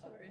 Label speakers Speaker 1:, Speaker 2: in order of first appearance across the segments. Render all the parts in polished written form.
Speaker 1: Sorry.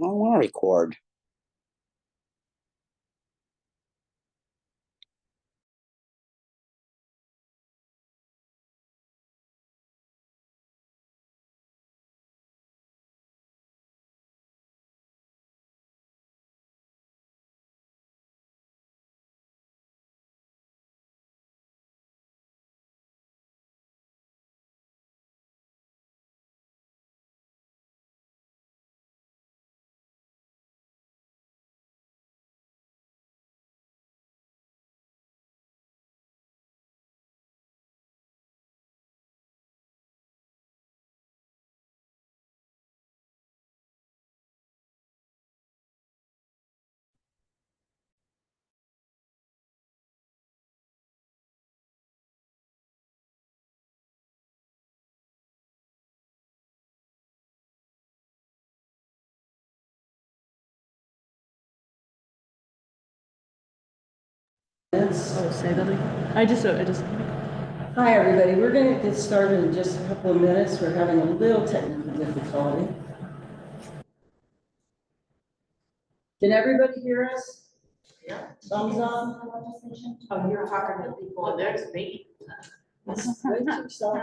Speaker 2: I want to record.
Speaker 1: Oh, say that again. I just.
Speaker 3: Hi, everybody. We're going to get started in just a couple of minutes. We're having a little technical difficulty. Can everybody hear us?
Speaker 4: Yeah.
Speaker 3: Thumbs up.
Speaker 4: Oh, you're talking to people, and there's me.
Speaker 3: Wait too soft.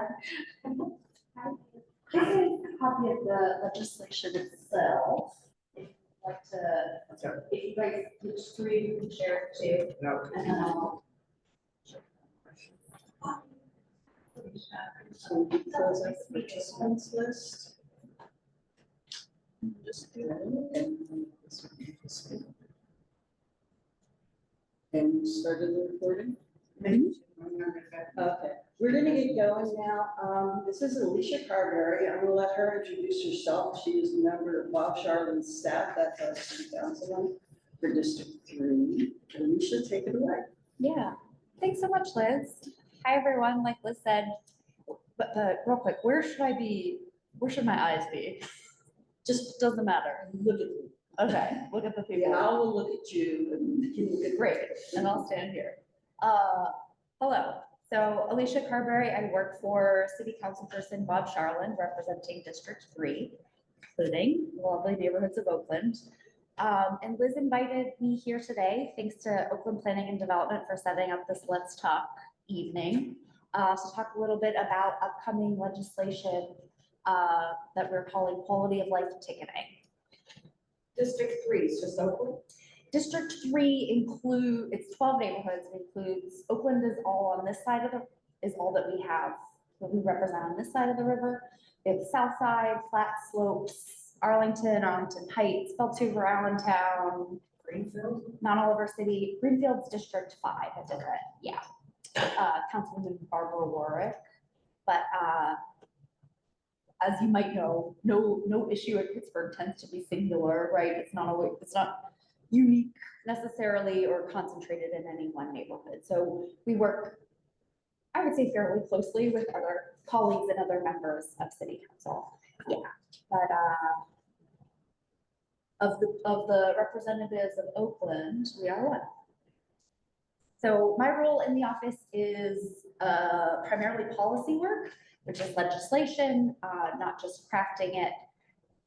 Speaker 5: This is a copy of the legislation itself. If you'd like to, if you guys, which three you can share it to.
Speaker 4: Okay.
Speaker 5: And then I'll.
Speaker 3: So because of participants list. Just do that. And you started the recording? Okay, we're gonna get going now. This is Alicia Carberry. I'm gonna let her introduce herself. She is a member of Bob Charlin's staff. That's our city councilman for District 3. Alicia, take it away.
Speaker 6: Yeah, thanks so much, Liz. Hi, everyone. Like Liz said, but real quick, where should I be? Where should my eyes be? Just doesn't matter.
Speaker 3: Look at me.
Speaker 6: Okay, look at the people.
Speaker 3: Yeah, I will look at you and you look at
Speaker 6: Great, and I'll stand here. Hello. So Alicia Carberry, I work for City Councilperson Bob Charlin, representing District 3, including the lovely neighborhoods of Oakland. And Liz invited me here today, thanks to Oakland Planning and Development for setting up this Let's Talk evening, to talk a little bit about upcoming legislation that we're calling quality of life ticketing.
Speaker 4: District 3 is just Oakland.
Speaker 6: District 3 it's 12 neighborhoods. It includes, Oakland is all on this side of is all that we have, that we represent on this side of the river. We have the south side, flat slopes, Arlington Heights, Beltsuver, Allentown,
Speaker 4: Greenfield.
Speaker 6: Mount Oliver City, Greenfield's District 5, I did it, yeah. Councilwoman Barbara Warwick, but as you might know, no issue in Pittsburgh tends to be singular, right? It's not unique necessarily or concentrated in any one neighborhood. So we work, I would say, fairly closely with other colleagues and other members of City Council. Yeah, but of the representatives of Oakland, we are one. So my role in the office is primarily policy work. which is legislation, not just crafting it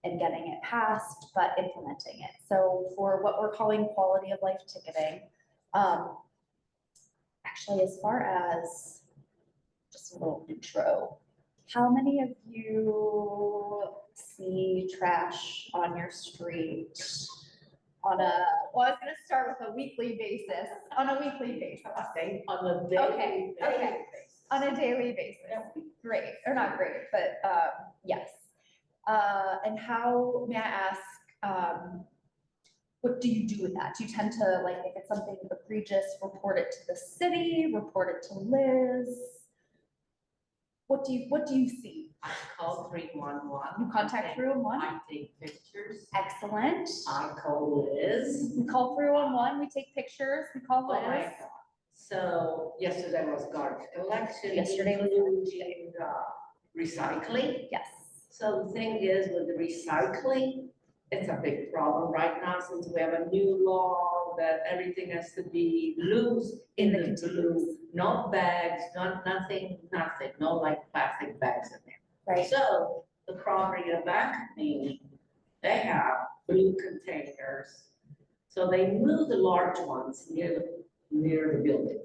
Speaker 6: and getting it passed, but implementing it. So for what we're calling quality of life ticketing, actually, as far as just a little intro, how many of you see trash on your street on a, well, I was gonna start with a weekly basis, on a weekly basis.
Speaker 4: On the
Speaker 6: Okay, okay. On a daily basis, great, or not great, but, yes. And how, may I ask, what do you do with that? Do you tend to, like, if it's something egregious, report it to the city, report it to Liz? What do you see?
Speaker 2: I call 311.
Speaker 6: You contact 311?
Speaker 2: I take pictures.
Speaker 6: Excellent.
Speaker 2: I call Liz.
Speaker 6: We call 311, we take pictures, we call
Speaker 2: Oh my
Speaker 6: Liz.
Speaker 2: God. So yesterday was garbage collection.
Speaker 6: Yesterday was
Speaker 2: including, recycling.
Speaker 6: Yes.
Speaker 2: So the thing is with the recycling, it's a big problem right now since we have a new law that everything has to be loose
Speaker 6: In
Speaker 2: in
Speaker 6: the
Speaker 2: the blue. No bags, nothing, no like plastic bags in there.
Speaker 6: Right.
Speaker 2: So the property in the back of me, they have blue containers. So they move the large ones near the building.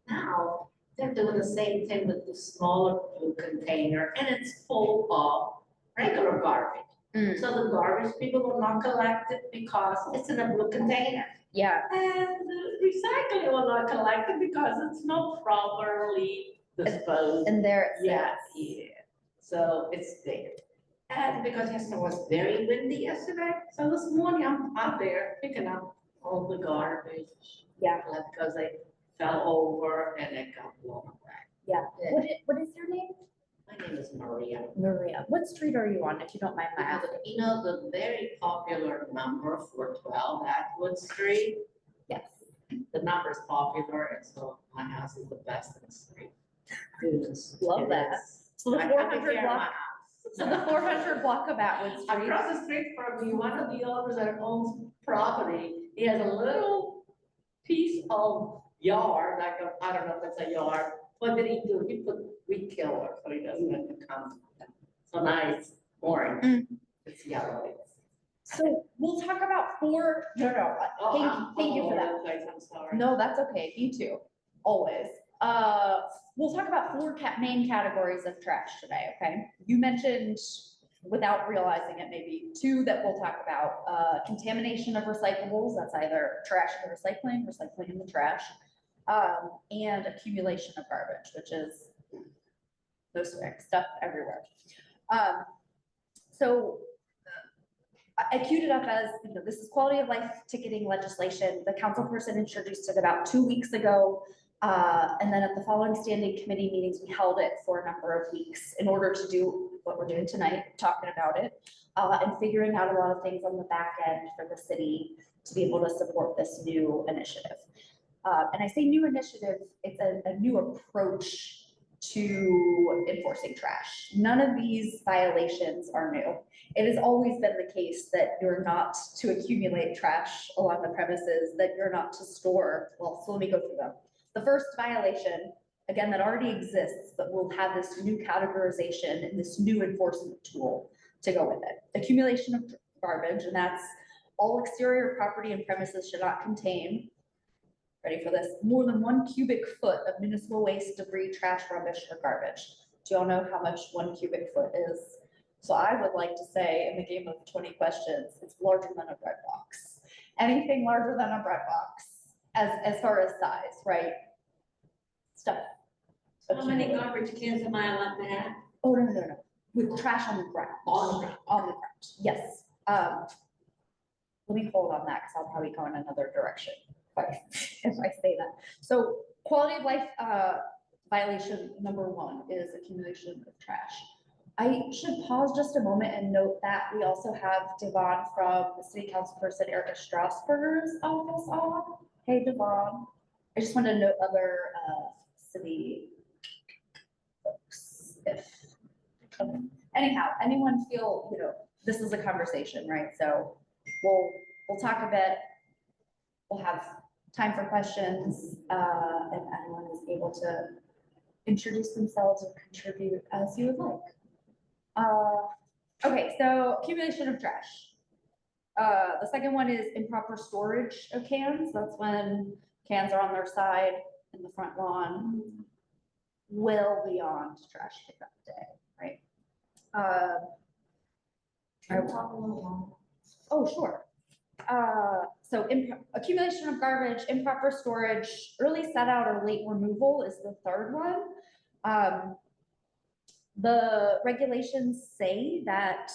Speaker 2: Now, they're doing the same thing with the smaller blue container and it's full of regular garbage.
Speaker 6: Mm.
Speaker 2: So the garbage people will not collect it because it's in a blue container.
Speaker 6: Yeah,
Speaker 2: And the recycling will not collect it because it's not properly disposed.
Speaker 6: and there it
Speaker 2: Yeah,
Speaker 6: sits.
Speaker 2: yeah. So it's there. And because yesterday was very windy yesterday, so this morning I'm out there picking up all the garbage.
Speaker 6: Yeah.
Speaker 2: Because they fell over and it got blown away.
Speaker 6: Yeah. What is your name?
Speaker 2: My name is Maria.
Speaker 6: Maria. What street are you on, if you don't mind my asking?
Speaker 2: You know, the very popular number 412 Atwood Street,
Speaker 6: Yes.
Speaker 2: the number is popular, and so my house is the best in the street. Goodness,
Speaker 6: Love
Speaker 2: it
Speaker 6: that.
Speaker 2: is.
Speaker 6: So the
Speaker 2: I take
Speaker 6: 400
Speaker 2: care of my
Speaker 6: block,
Speaker 2: house.
Speaker 6: so the 400 block of Atwood Street.
Speaker 2: Across the street from me, one of the owners that owns property, he has a little piece of yard, like a, I don't know if it's a yard. What did he do? He put weed killer, so he doesn't have to come. So now it's orange,
Speaker 6: Mm.
Speaker 2: it's yellow.
Speaker 6: So we'll talk about thank you for that.
Speaker 2: I'm sorry.
Speaker 6: No, that's okay, me too, always. We'll talk about four main categories of trash today, okay? You mentioned, without realizing it, maybe two that we'll talk about. Contamination of recyclables, that's either trash in the recycling in the trash, and accumulation of garbage, which is those stuff everywhere. So I queued it up as, you know, this is quality of life ticketing legislation. The council person introduced it about 2 weeks ago. And then at the following standing committee meetings, we held it for a number of weeks in order to do what we're doing tonight, talking about it, and figuring out a lot of things on the back end for the city to be able to support this new initiative. And I say new initiative, it's a new approach to enforcing trash. None of these violations are new. It has always been the case that you're not to accumulate trash along the premises, that you're not to store, well, so let me go through them. The first violation, again, that already exists, but will have this new categorization and this new enforcement tool to go with it. Accumulation of garbage, and that's all exterior property and premises should not contain, ready for this, more than 1 cubic foot of municipal waste, debris, trash, rubbish, or garbage. Do y'all know how much 1 cubic foot is? So I would like to say, in the game of 20 questions, it's larger than a bread box. Anything larger than a bread box, as far as size, right? Stuff.
Speaker 2: How many garbage cans am I allowed to have?
Speaker 6: Oh, no. With trash on the ground. On the ground, yes. Let me hold on that, because I'll probably go in another direction if I say that. So quality of life violation number 1 is accumulation of trash. I should pause just a moment and note that we also have Devon from the city council person Erica Strasburger's office on. Hey, Devon. I just wanted to note other city folks. Anyhow, anyone feel, you know, this is a conversation, right? So we'll talk a bit. We'll have time for questions, and anyone is able to introduce themselves or contribute as you would like. Okay, so accumulation of trash. The second one is improper storage of cans. That's when cans are on their side in the front lawn, well beyond trash pickup day, right? Oh, sure. So accumulation of garbage, improper storage, early set out or late removal is the third one. The regulations say that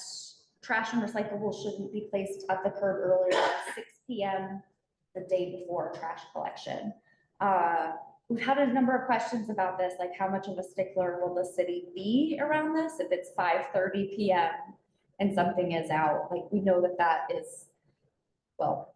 Speaker 6: trash and recyclables shouldn't be placed at the curb earlier than 6 p.m. the day before trash collection. We've had a number of questions about this, like how much of a stickler will the city be around this if it's 5:30 p.m. and something is out? Like, we know that that is, well,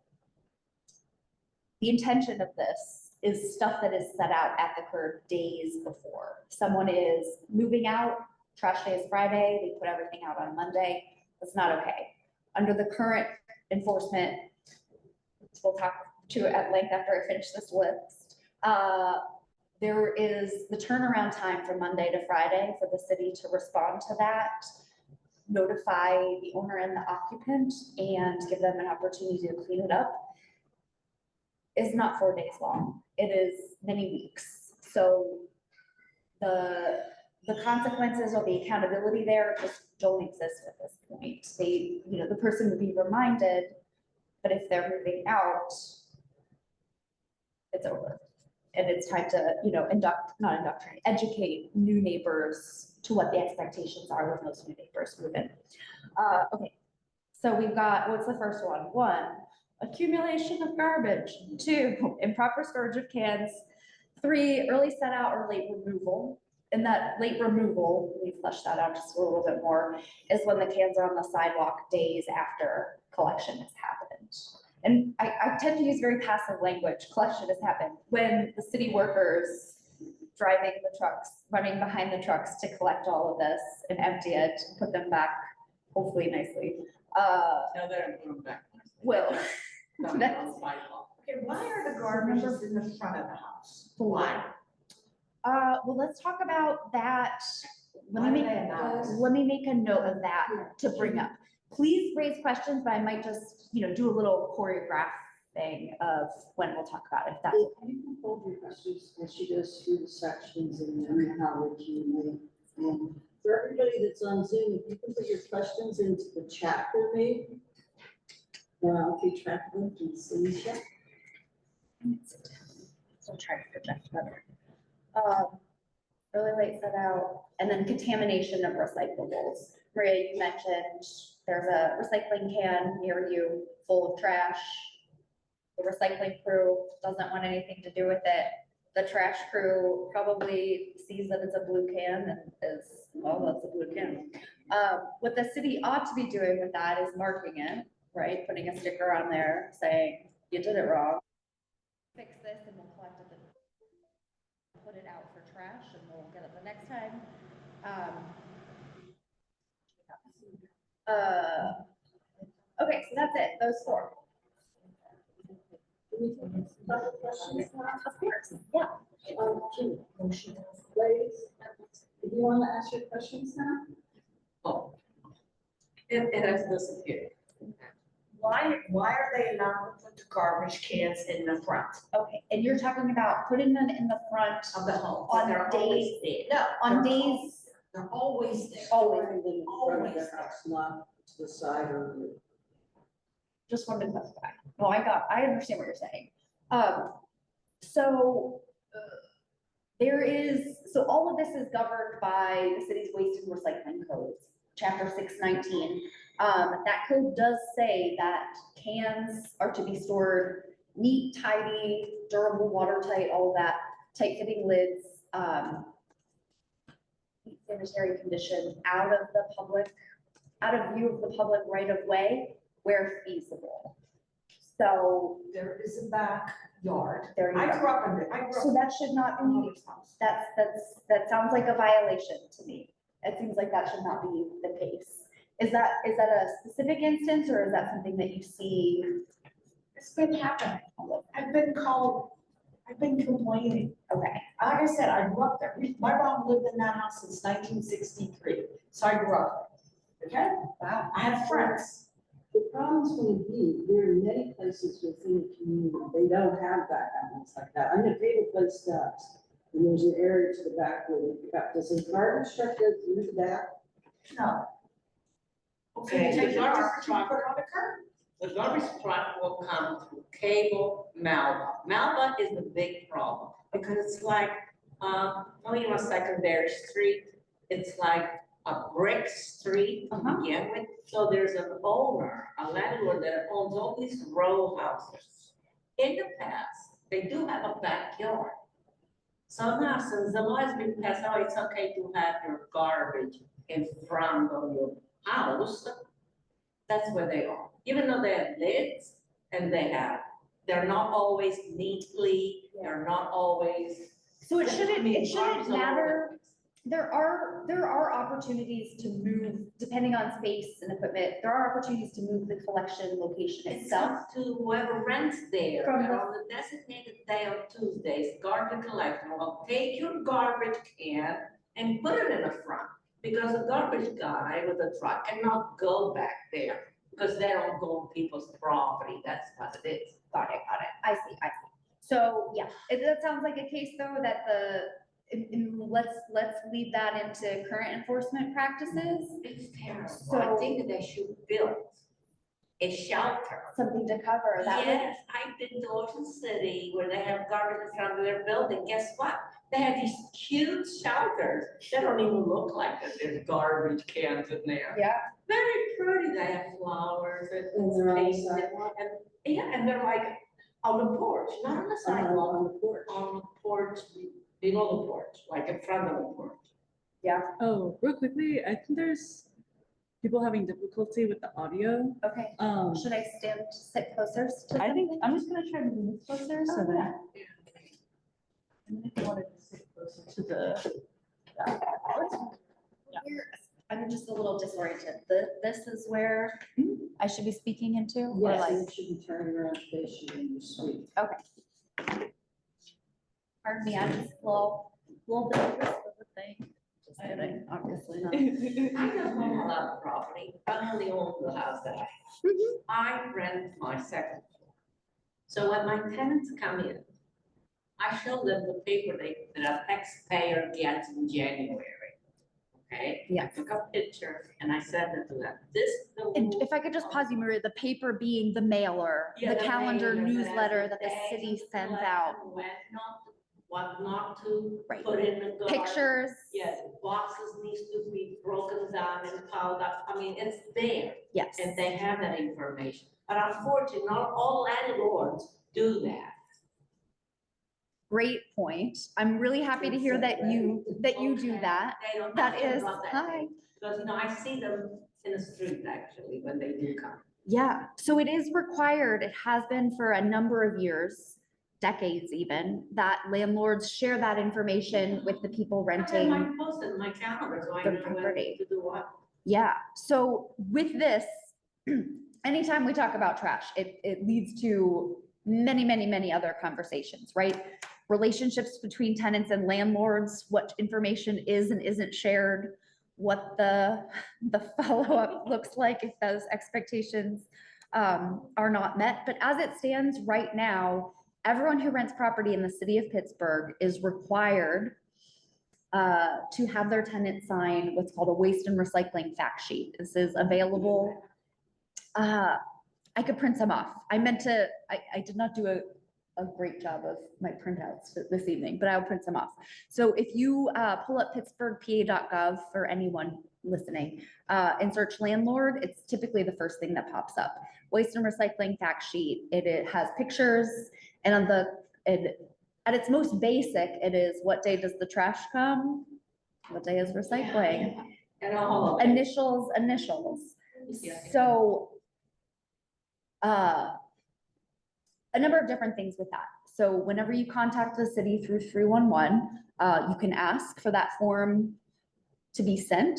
Speaker 6: the intention of this is stuff that is set out at the curb days before. Someone is moving out, trash day is Friday, they put everything out on Monday. That's not okay. Under the current enforcement, which we'll talk to at length after I finish this list, there is the turnaround time from Monday to Friday for the city to respond to that, notify the owner and the occupant, and give them an opportunity to clean it up, is not 4 days long. It is many weeks. So the consequences or the accountability there just don't exist at this point. They, the person would be reminded, but if they're moving out, it's over. And it's time to, educate new neighbors to what the expectations are when those new neighbors move in. Okay, so we've got, what's the first one? 1, accumulation of garbage. 2, improper storage of cans. 3, early set out or late removal. And that late removal, we flesh that out just a little bit more, is when the cans are on the sidewalk days after collection has happened. And I tend to use very passive language. Collection has happened when the city workers driving the trucks, running behind the trucks to collect all of this and empty it, put them back, hopefully nicely.
Speaker 2: No, they're going back.
Speaker 6: Well,
Speaker 2: Coming
Speaker 6: that's-
Speaker 2: on the sidewalk.
Speaker 4: Okay, why are the garbages in the front of the house?
Speaker 6: Why? Well, let's talk about that.
Speaker 4: Why do they not?
Speaker 6: Let me make a note of that to bring up. Please raise questions, but I might just, do a little choreograph thing of when we'll talk about it, if that's
Speaker 3: You can hold your questions as she goes through the sections and then how we accumulate. For everybody that's on Zoom, if you can put your questions into the chat for me, then I'll keep track of them and see.
Speaker 6: So try to project better. Early late set out, and then contamination of recyclables. Maria, you mentioned there's a recycling can near you full of trash. The recycling crew doesn't want anything to do with it. The trash crew probably sees that it's a blue can and is, well, that's a blue can. What the city ought to be doing with that is marking it, right? Putting a sticker on there saying, you did it wrong. Fix this and we'll collect it. Put it out for trash and we'll get it the next time. Okay, so that's it, those 4.
Speaker 3: Questions now?
Speaker 6: Of course, yeah.
Speaker 3: Ladies, if you want to ask your questions now?
Speaker 2: Oh. It has disappeared.
Speaker 4: Why are they allowed to put the garbage cans in the front
Speaker 6: Okay, and you're talking about putting them in the front
Speaker 4: of the home?
Speaker 6: On
Speaker 4: They're
Speaker 6: days-
Speaker 4: always there. No.
Speaker 6: on
Speaker 4: they're
Speaker 6: days-
Speaker 4: always- They're always there.
Speaker 6: always.
Speaker 3: In front of
Speaker 4: Always
Speaker 3: the house, not to the side or the.
Speaker 6: Just wanted to clarify. No, I understand what you're saying. So all of this is governed by the city's waste and recycling codes, chapter 619. That code does say that cans are to be stored neat, tidy, durable, watertight, all of that, tight fitting lids, sanitary condition, out of view of the public right of way where feasible. So
Speaker 4: There is a backyard.
Speaker 6: there you
Speaker 4: I
Speaker 6: go.
Speaker 4: grew up in it.
Speaker 6: So that should not
Speaker 4: in my
Speaker 6: be,
Speaker 4: mother's house.
Speaker 6: that sounds like a violation to me. It seems like that should not be the case. Is that a specific instance or is that something that you see?
Speaker 4: It's been happening. I've been called I've been complaining.
Speaker 6: Okay,
Speaker 4: Like I said, I grew up there. My mom lived in that house since 1963, so I grew up there. Okay?
Speaker 3: Wow.
Speaker 4: I have friends.
Speaker 3: The problem's going to be, there are many places within the community, they don't have back outlets like that. I'm gonna favorite place does. And there's an area to the back where they pick up, does the garbage truck go through that?
Speaker 4: No.
Speaker 2: Okay,
Speaker 4: So you take
Speaker 2: the
Speaker 4: your
Speaker 2: garbage
Speaker 4: garbage, you
Speaker 2: truck-
Speaker 4: put it on the curb.
Speaker 2: The garbage truck will come through Cable, Malva. Malva is the big problem because it's like, going on Secondary Street, it's like a brick street to begin with. So there's an owner, a landlord that owns all these row houses. In the past, they do have a backyard. So now, since the law has been passed, now it's okay to have your garbage in front of your house. That's where they are, even though they have lids and they're not always neatly, they're not always.
Speaker 6: so it
Speaker 2: I
Speaker 6: shouldn't,
Speaker 2: mean,
Speaker 6: it
Speaker 2: garbage
Speaker 6: shouldn't
Speaker 2: all over the
Speaker 6: matter.
Speaker 2: place.
Speaker 6: There are opportunities to move, depending on space and equipment, there are opportunities to move the collection location
Speaker 2: It's
Speaker 6: itself.
Speaker 2: up to whoever rents there,
Speaker 6: From
Speaker 2: and
Speaker 6: the-
Speaker 2: on the designated day on Tuesdays, garbage collection will take your garbage can and put it in the front. Because the garbage guy with the truck cannot go back there, because they don't go on people's property, that's what it is.
Speaker 6: Got it. I see. So, yeah, that sounds like a case though that let's lead that into current enforcement practices,
Speaker 2: It's terrible, I
Speaker 6: So-
Speaker 2: think they should build a shelter.
Speaker 6: something to cover that way.
Speaker 2: Yes, I've been to Ocean City where they have garbage in front of their building, guess what? They have these cute shelters, they don't even look like that, there's garbage cans in there.
Speaker 6: Yeah.
Speaker 2: Very pretty, they have flowers and
Speaker 3: And they're on the
Speaker 2: painted,
Speaker 3: sidewalk?
Speaker 2: yeah, and they're like on the porch, not on the sidewalk,
Speaker 3: On the porch.
Speaker 2: on the porch, below the porch, like in front of the porch.
Speaker 1: Oh, real quickly, I think there's people having difficulty with the audio.
Speaker 6: Okay, should I sit closer to
Speaker 1: I think
Speaker 6: something?
Speaker 1: I'm just gonna try to move closer so
Speaker 6: Oh,
Speaker 1: that. And if you wanted to sit closer to the. Yeah.
Speaker 6: I'm just a little disoriented. This is where I should be speaking into, or
Speaker 3: Yes,
Speaker 6: like,
Speaker 3: and it should be turning around facing in your suite.
Speaker 6: pardon me, I'm just a little bit of a thing. Just kidding, obviously not.
Speaker 2: I don't own a lot of property, I only own the house that I have. I rent my second floor. So when my tenants come in, I show them the paper that a taxpayer gets in January. Okay?
Speaker 6: Yeah.
Speaker 2: I took a picture and I sent it to them. This is the
Speaker 6: And
Speaker 2: rule
Speaker 6: if I could just pause you, Maria, the paper being the mailer,
Speaker 2: Yeah,
Speaker 6: the calendar
Speaker 2: mailer
Speaker 6: newsletter that the
Speaker 2: days
Speaker 6: city
Speaker 2: of
Speaker 6: sends
Speaker 2: collection,
Speaker 6: out,
Speaker 2: what not to
Speaker 6: Right.
Speaker 2: put in the garbage.
Speaker 6: pictures.
Speaker 2: Yes, boxes needs to be broken down and piled up, I mean, it's there,
Speaker 6: Yes.
Speaker 2: and they have that information. But unfortunately, not all landlords do that.
Speaker 6: Great point. I'm really happy to hear that you do
Speaker 2: Okay,
Speaker 6: that.
Speaker 2: They don't.
Speaker 6: That
Speaker 2: ask them
Speaker 6: is,
Speaker 2: about that
Speaker 6: hi.
Speaker 2: thing, because, I see them in the street actually, when they do come.
Speaker 6: Yeah, so it is required, it has been for a number of years, decades even, that landlords share that information with the people
Speaker 2: I have
Speaker 6: renting.
Speaker 2: mine posted in my calendar, so I
Speaker 6: the
Speaker 2: know when
Speaker 6: property.
Speaker 2: to do what.
Speaker 6: Yeah, so with this, anytime we talk about trash, it leads to many other conversations, right? Relationships between tenants and landlords, what information is and isn't shared, what the follow-up looks like if those expectations are not met. But as it stands right now, everyone who rents property in the city of Pittsburgh is required to have their tenant sign what's called a waste and recycling fact sheet. This is available. I could print some off. I did not do a great job of my printouts this evening, but I'll print some off. So if you pull up pittsburghpa.gov for anyone listening, and search landlord, it's typically the first thing that pops up. Waste and recycling fact sheet. It has pictures, and at its most basic, it is what day does the trash come? What day is recycling?
Speaker 2: And all of it.
Speaker 6: Initials.
Speaker 2: Yeah.
Speaker 6: So, a number of different things with that. So whenever you contact the city through 311, you can ask for that form to be sent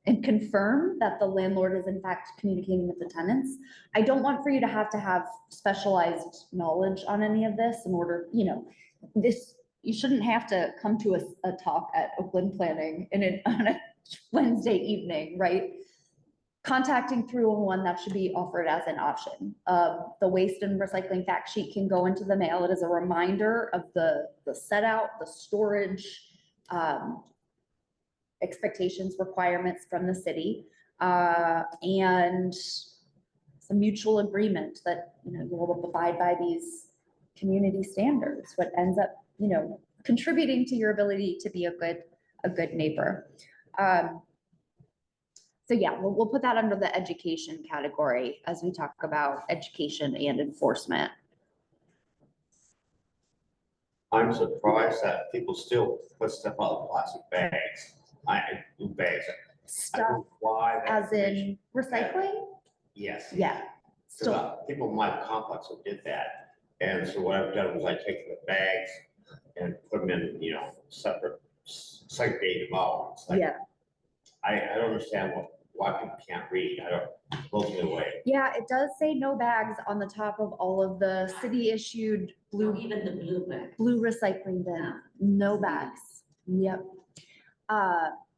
Speaker 6: and confirm that the landlord is in fact communicating with the tenants. I don't want for you to have specialized knowledge on any of this in order, this, you shouldn't have to come to a talk at Oakland Planning on a Wednesday evening, right? Contacting 311, that should be offered as an option. The waste and recycling fact sheet can go into the mail. It is a reminder of the set out, the storage, expectations, requirements from the city, and some mutual agreement that, you will abide by these community standards, what ends up, contributing to your ability to be a good neighbor. So yeah, we'll put that under the education category as we talk about education and enforcement.
Speaker 7: I'm surprised that people still put stuff out of plastic bags. Bags. I
Speaker 6: Stuff
Speaker 7: don't know why. that
Speaker 6: as in recycling?
Speaker 7: Yes.
Speaker 6: Yeah.
Speaker 7: So
Speaker 6: Still,
Speaker 7: people in my complex who did that. And so what I've done was I take the bags and put them in, separate, segregate them out. It's like,
Speaker 6: yeah.
Speaker 7: I don't understand why people can't read. I don't, blows me away.
Speaker 6: Yeah, it does say no bags on the top of all of the city issued
Speaker 2: Blue, even the blue bag.
Speaker 6: blue recycling bin, no bags. Yep.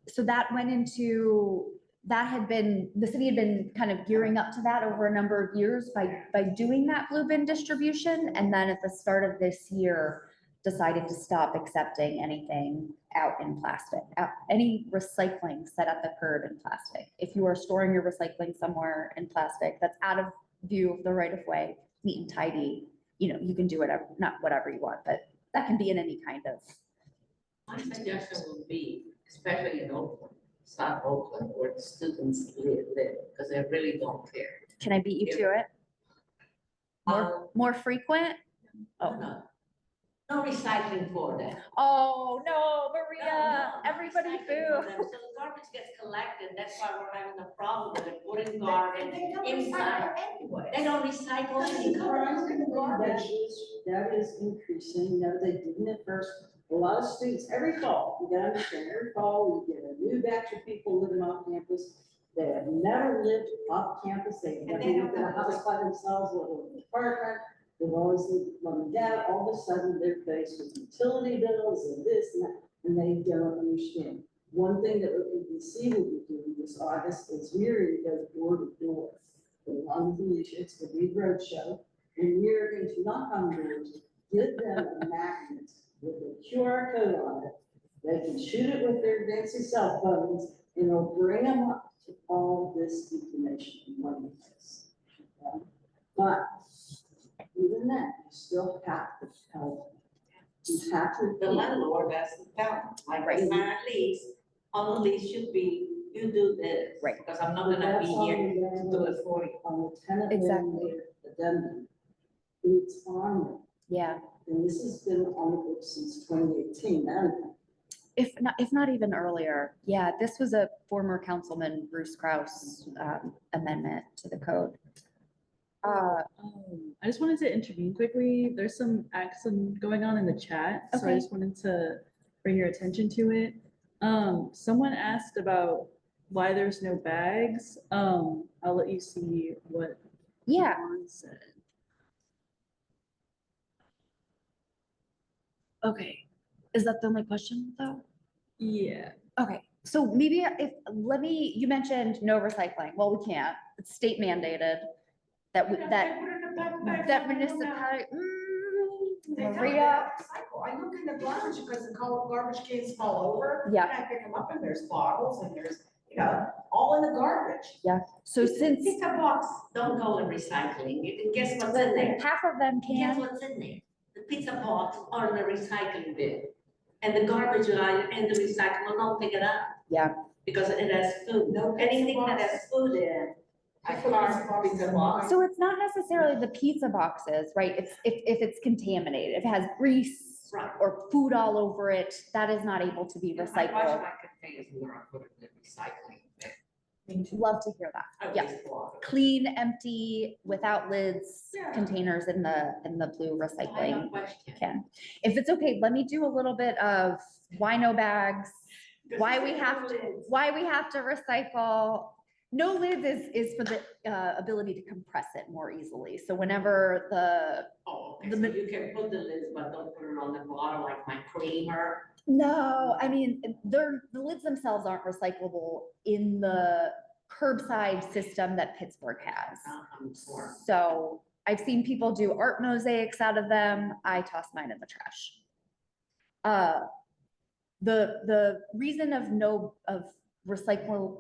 Speaker 6: So that went into, the city had been kind of gearing up to that over a number of years by doing that blue bin distribution. And then at the start of this year, decided to stop accepting anything out in plastic, any recycling set at the curb in plastic. If you are storing your recycling somewhere in plastic that's out of view of the right of way, neat and tidy, you can do whatever, not whatever you want, but that can be in any kind of.
Speaker 2: My suggestion would be, especially in Oakland, South Oakland, where the students live, because they really don't care.
Speaker 6: Can I beat you to it? More frequent? Oh,
Speaker 2: No. No recycling for them.
Speaker 6: oh no,
Speaker 2: No,
Speaker 6: Maria,
Speaker 2: no
Speaker 6: everybody
Speaker 2: recycling
Speaker 6: boo.
Speaker 2: for them. So the garbage gets collected, that's why we're having a problem with it, putting
Speaker 4: And
Speaker 2: garbage
Speaker 4: they don't
Speaker 2: inside.
Speaker 4: recycle anyway.
Speaker 2: They don't recycle
Speaker 4: Because
Speaker 2: anymore.
Speaker 3: That is increasing, they didn't at first. A lot of students, every fall, you gotta understand, every fall, we get a new batch of people living off campus. They have never lived off campus, they've never
Speaker 4: they
Speaker 3: lived in a house by themselves, or in an apartment. They've always lived with mom and dad, all of a sudden they're faced with utility bills and this and that, and they don't understand. One thing that OPBC will be doing this August is we're going to go door to door. Along with Alicia, it's the big road show, and we're going to knock on doors, give them a magnet with a QR code on it. They can shoot it with their fancy cell phones, and it'll bring them up to all this information in one place. Okay? But even then, you still have to help. You have to.
Speaker 2: The landlord has to tell them, like, in my lease, on the lease should be, you do this.
Speaker 6: Right.
Speaker 2: Because I'm not gonna be here to do it for you.
Speaker 3: On the tenant.
Speaker 6: Exactly.
Speaker 3: landlord addendum. It's on them.
Speaker 6: Yeah,
Speaker 3: And this has been on the books since 2018. Now,
Speaker 6: if not even earlier. Yeah, this was a former councilman, Bruce Kraus, amendment to the code.
Speaker 1: I just wanted to intervene quickly. There's some action going on in the chat, so I
Speaker 6: Okay.
Speaker 1: just wanted to bring your attention to it. Someone asked about why there's no bags. I'll let you see what
Speaker 6: Yeah,
Speaker 1: Juan said.
Speaker 6: okay. Is that the only question though?
Speaker 1: Yeah.
Speaker 6: Okay, so maybe you mentioned no recycling. Well, we can't. It's state mandated that municipality.
Speaker 4: They don't
Speaker 6: Maria,
Speaker 4: recycle. I look in the garbage because the garbage cans fall over.
Speaker 6: Yeah.
Speaker 4: And I pick them up and there's bottles and there's, all in the garbage.
Speaker 6: so since
Speaker 2: Pizza box don't go in recycling, you can guess what's in there.
Speaker 6: half of them
Speaker 2: Guess
Speaker 6: can,
Speaker 2: what's in there? The pizza box or the recycling bin. And the garbage line and the recycling don't pick it up.
Speaker 6: Yeah.
Speaker 2: Because it has food.
Speaker 4: No pizza
Speaker 2: Anything that
Speaker 4: box.
Speaker 2: has food in, I
Speaker 4: Pizza
Speaker 2: can't
Speaker 4: box.
Speaker 2: pizza box.
Speaker 6: so it's not necessarily the pizza boxes, right? It's if it's contaminated, if it has grease
Speaker 2: Right.
Speaker 6: or food all over it, that is not able to be
Speaker 2: I wash
Speaker 6: recycled.
Speaker 2: my containers where I put it in the recycling bin.
Speaker 6: Love to hear that.
Speaker 2: I
Speaker 6: Yeah.
Speaker 2: waste water.
Speaker 6: Clean, empty, without lids,
Speaker 2: Yeah.
Speaker 6: containers in the blue
Speaker 2: I have
Speaker 6: recycling
Speaker 2: a question.
Speaker 6: can. If it's okay, let me do a little bit of why no bags, why we have to recycle. No lids is for the ability to compress it more easily. So whenever
Speaker 2: Oh, okay,
Speaker 6: The
Speaker 2: so
Speaker 6: ma-
Speaker 2: you can put the lids, but don't put it on the bottom like my creamer.
Speaker 6: no, I mean, the lids themselves aren't recyclable in the curbside system that Pittsburgh has.
Speaker 2: I'm torn.
Speaker 6: So I've seen people do art mosaics out of them. I toss mine in the trash. The reason of recycling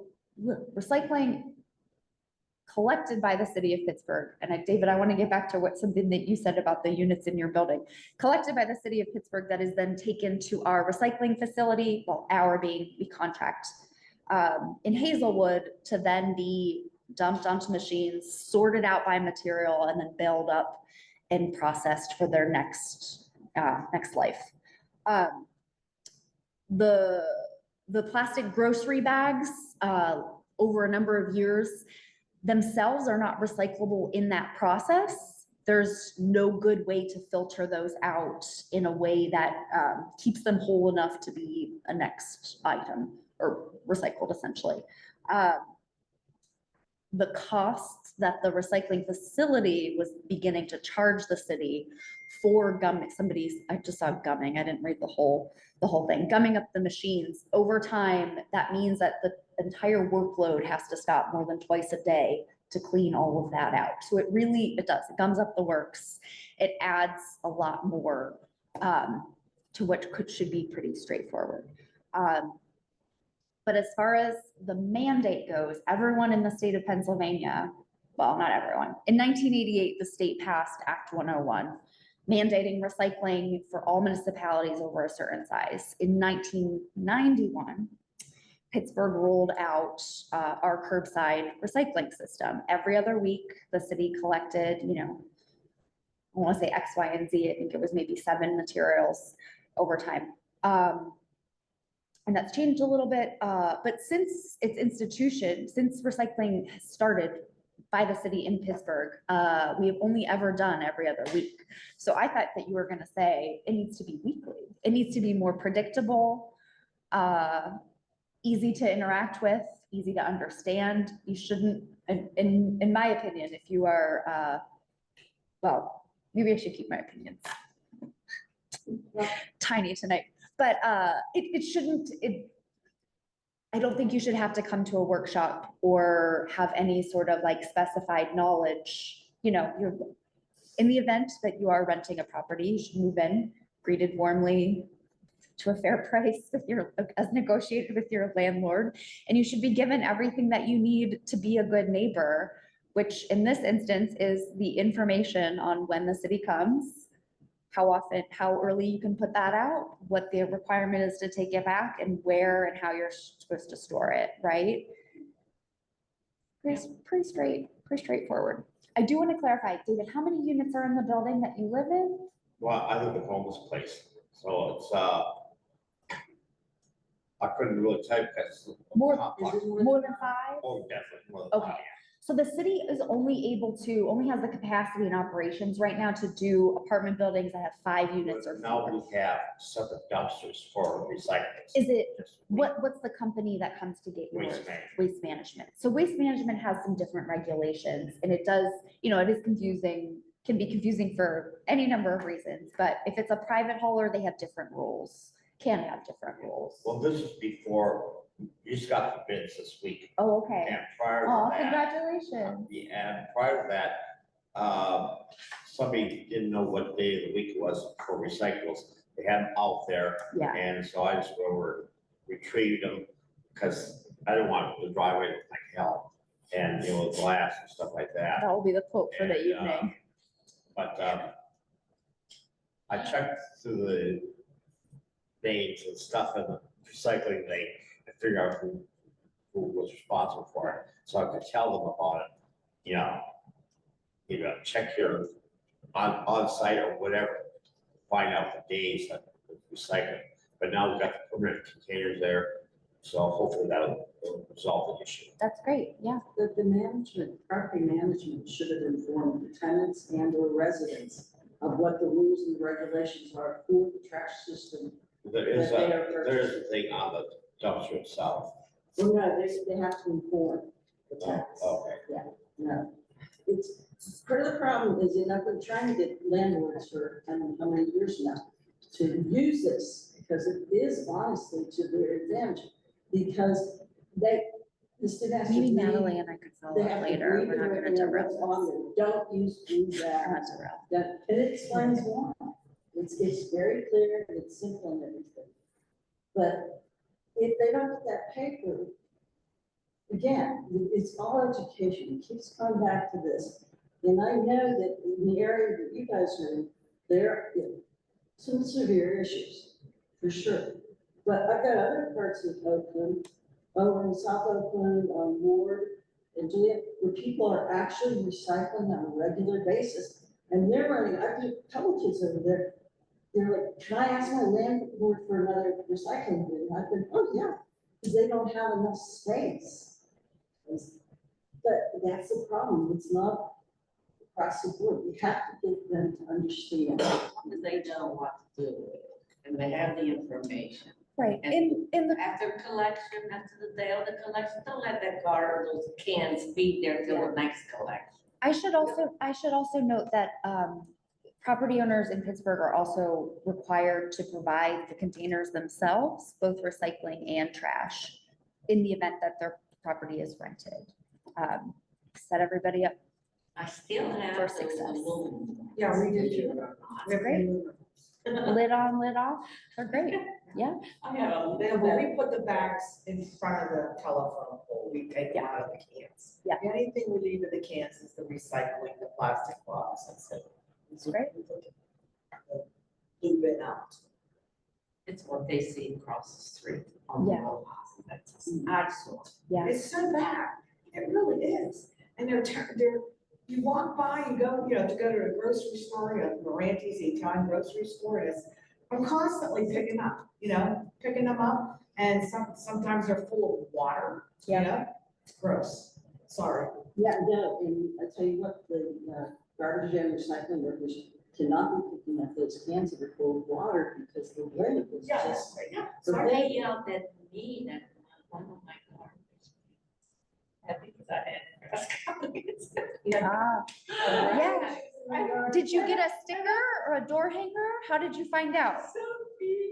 Speaker 6: collected by the city of Pittsburgh, and David, I want to get back to something that you said about the units in your building, collected by the city of Pittsburgh that is then taken to our recycling facility, well, our being we contract in Hazelwood to then be dumped onto machines, sorted out by material, and then baled up and processed for their next life. The plastic grocery bags over a number of years themselves are not recyclable in that process. There's no good way to filter those out in a way that keeps them whole enough to be a next item or recycled essentially. The costs that the recycling facility was beginning to charge the city for gumming, I just saw gumming, I didn't read the whole thing, gumming up the machines. Over time, that means that the entire workload has to stop more than twice a day to clean all of that out. So it gums up the works. It adds a lot more to what should be pretty straightforward. But as far as the mandate goes, everyone in the state of Pennsylvania, well, not everyone, in 1988, the state passed Act 101, mandating recycling for all municipalities over a certain size. In 1991, Pittsburgh rolled out our curbside recycling system. Every other week, the city collected, I want to say X, Y, and Z. I think it was maybe 7 materials over time. And that's changed a little bit. But since its institution, since recycling has started by the city in Pittsburgh, we have only ever done every other week. So I thought that you were going to say it needs to be weekly. It needs to be more predictable, easy to interact with, easy to understand. You shouldn't, in my opinion, if you are, well, maybe I should keep my opinions tiny tonight. But it shouldn't, I don't think you should have to come to a workshop or have any sort of like specified knowledge. You're in the event that you are renting a property, you should move in, greeted warmly to a fair price as negotiated with your landlord. And you should be given everything that you need to be a good neighbor, which in this instance is the information on when the city comes, how often, how early you can put that out, what the requirement is to take it back, and where and how you're supposed to store it, right? Pretty straightforward. I do want to clarify, David, how many units are in the building that you live in?
Speaker 7: Well, I live in a homeless place, so it's, I couldn't really tell you because.
Speaker 6: More
Speaker 7: complex.
Speaker 6: More than 5?
Speaker 7: Oh, definitely more than
Speaker 6: Okay.
Speaker 7: 5.
Speaker 6: So the city is only has the capacity and operations right now to do apartment buildings that have 5 units or
Speaker 7: Now
Speaker 6: fewer.
Speaker 7: we have separate dumpsters for recycling.
Speaker 6: Is it,
Speaker 7: Just
Speaker 6: what's the company that comes to get yours?
Speaker 7: Waste management.
Speaker 6: Waste management. So waste management has some different regulations, and it does, it is confusing, can be confusing for any number of reasons, but if it's a private hauler, they have different rules, can have different rules.
Speaker 7: Well, this is before, you just got the bids this week,
Speaker 6: Oh, okay.
Speaker 7: and prior
Speaker 6: Oh,
Speaker 7: to that.
Speaker 6: congratulations.
Speaker 7: Yeah, and prior to that, somebody didn't know what day of the week it was for recyclables. They had them out there,
Speaker 6: Yeah,
Speaker 7: and so I just went over, retrieved them, because I didn't want the driveway to look like hell, and, glass and stuff like that.
Speaker 6: that will be the quote for the
Speaker 7: And,
Speaker 6: evening.
Speaker 7: But I checked through the names and stuff in the recycling thing and figure out who was responsible for it, so I could tell them about it. Check here on site or whatever, find out the days of recycling. But now we've got the permanent containers there, so hopefully that'll resolve the issue.
Speaker 6: That's great, yeah.
Speaker 3: The property management should have informed the tenants and or residents of what the rules and regulations are for the trash system.
Speaker 7: There is
Speaker 3: That they are
Speaker 7: a thing on dumpster itself.
Speaker 3: Well, no, they have to inform the
Speaker 7: Oh,
Speaker 3: tax.
Speaker 7: okay.
Speaker 3: No, it's, part of the problem is, and I've been trying to get landlords for, I don't know how many years now, to use this, because it is honestly to their advantage, because the state has to
Speaker 6: Maybe
Speaker 3: read-
Speaker 6: Natalie and I could follow
Speaker 3: they
Speaker 6: up
Speaker 3: have to
Speaker 6: later.
Speaker 3: read
Speaker 6: We're
Speaker 3: the
Speaker 6: not gonna
Speaker 3: what's
Speaker 6: derail
Speaker 3: on
Speaker 6: this.
Speaker 3: there. Don't use do
Speaker 6: We're
Speaker 3: that.
Speaker 6: not derail.
Speaker 3: That, and it explains why. It's very clear, and it's simple and everything. But if they don't get that paper, again, it's all education. It keeps coming back to this. And I know that in the area that you guys are in, there are some severe issues, for sure. But I've got other parts of Oakland, over in South Oakland, on Ward and Juliet, where people are actually recycling on a regular basis. And they're running, I've got a couple kids over there. They're like, can I ask my landlord for another recycling bin? And I've been, oh yeah, because they don't have enough space. But that's the problem. It's not across the board. We have to get them to understand.
Speaker 2: Because they know what to do with it, and they have the information.
Speaker 6: Right,
Speaker 2: And
Speaker 6: in the,
Speaker 2: after collection, after the day of the collection, don't let that car or those cans be there till the next collection.
Speaker 6: I should also note that, property owners in Pittsburgh are also required to provide the containers themselves, both recycling and trash, in the event that their property is rented. Set everybody up.
Speaker 2: I still have
Speaker 6: For
Speaker 2: those
Speaker 6: success.
Speaker 2: aluminum.
Speaker 4: Yeah, we do too.
Speaker 6: They're great. Lid on, lid off, they're great, yeah.
Speaker 2: I have a
Speaker 4: Yeah,
Speaker 2: little
Speaker 4: but
Speaker 2: bit.
Speaker 4: we put the bags in front of the telephone pole, we take them out of the cans.
Speaker 6: Yeah.
Speaker 4: The only thing we leave in the cans is the recycling, the plastic box, that's it.
Speaker 6: That's great.
Speaker 4: Leave it out.
Speaker 2: It's what they see across the street on the
Speaker 6: Yeah.
Speaker 2: roadhouse. That's eyesore.
Speaker 6: Yeah,
Speaker 4: It's so bad, it really is, and you walk by, you go, to go to a grocery store, Moranti's, the Italian grocery store, and I'm constantly picking them up, and sometimes they're full of water, it's gross, sorry.
Speaker 3: Yeah, no, and I tell you what, the garbage and recycling workers cannot be picking up those cans that are full of water because the lid is just.
Speaker 2: So
Speaker 3: Sorry.
Speaker 2: they yelled at me that one of my cars. Because I had.
Speaker 6: ah, yeah. Did you get a sticker or a door hanger? How did you find out?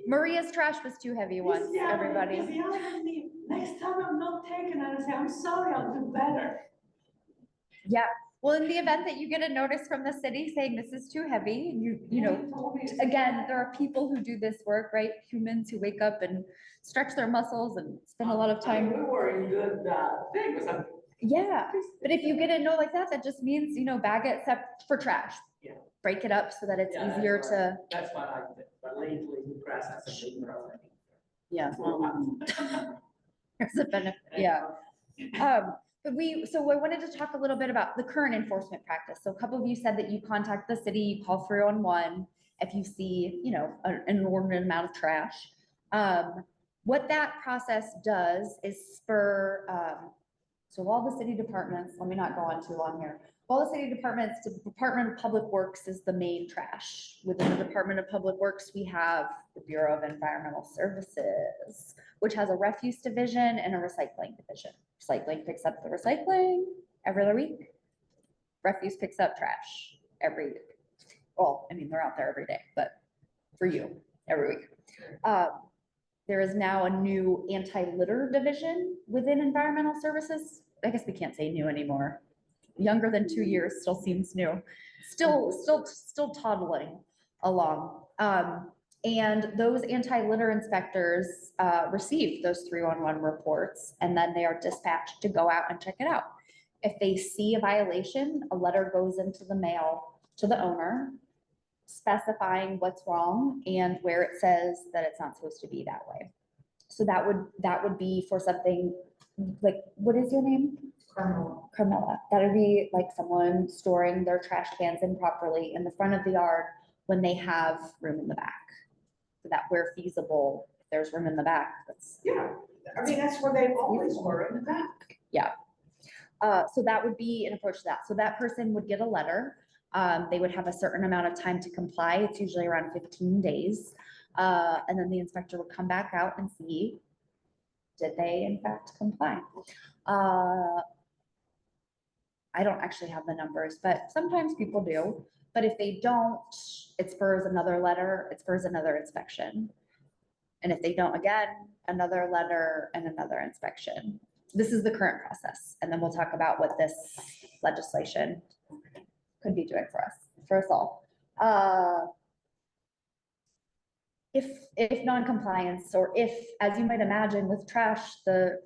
Speaker 6: Maria's trash was too heavy once, everybody.
Speaker 2: He's yelling at me, next time I'm not taking it, I say, I'm sorry, I'll do better.
Speaker 6: Yeah, well, in the event that you get a notice from the city saying this is too heavy, you know, again, there are people who do this work, right? Humans who wake up and stretch their muscles and spend a lot of time.
Speaker 2: We were in good thing,
Speaker 6: Yeah, but if you get a note like that, that just means, bag it except for trash.
Speaker 2: Yeah.
Speaker 6: Break it up so that it's
Speaker 2: Yeah, that's
Speaker 6: easier
Speaker 2: right.
Speaker 6: to,
Speaker 2: That's what I did, but lately, the grass has been growing.
Speaker 6: yeah. There's a benefit, yeah. But so I wanted to talk a little bit about the current enforcement practice. So a couple of you said that you contact the city, you call 311 if you see, an inordinate amount of trash. What that process does is spur, so all the city departments, let me not go on too long here. All the city departments, the Department of Public Works is the main trash. Within the Department of Public Works, we have the Bureau of Environmental Services, which has a refuse division and a recycling division. Recycling picks up the recycling every other week. Refuse picks up trash every, well, I mean, they're out there every day, but for you, every week. There is now a new anti-litter division within environmental services. I guess we can't say new anymore. Younger than 2 years still seems new. Still toddling along. And those anti-litter inspectors receive those 311 reports, and then they are dispatched to go out and check it out. If they see a violation, a letter goes into the mail to the owner specifying what's wrong and where it says that it's not supposed to be that way. So that would be for something like, what is your name? Carmela. That would be like someone storing their trash cans improperly in the front of the yard when they have room in the back. So that where feasible, if there's room in the back, that's.
Speaker 4: Yeah, I mean, that's where they always were, in the back.
Speaker 6: Yeah. So that would be an approach to that. So that person would get a letter. They would have a certain amount of time to comply. It's usually around 15 days. And then the inspector would come back out and see did they in fact comply? I don't actually have the numbers, but sometimes people do. But if they don't, it spurs another letter, it spurs another inspection. And if they don't, again, another letter and another inspection. This is the current process. And then we'll talk about what this legislation could be doing for us all. If non-compliance, or if, as you might imagine with trash, the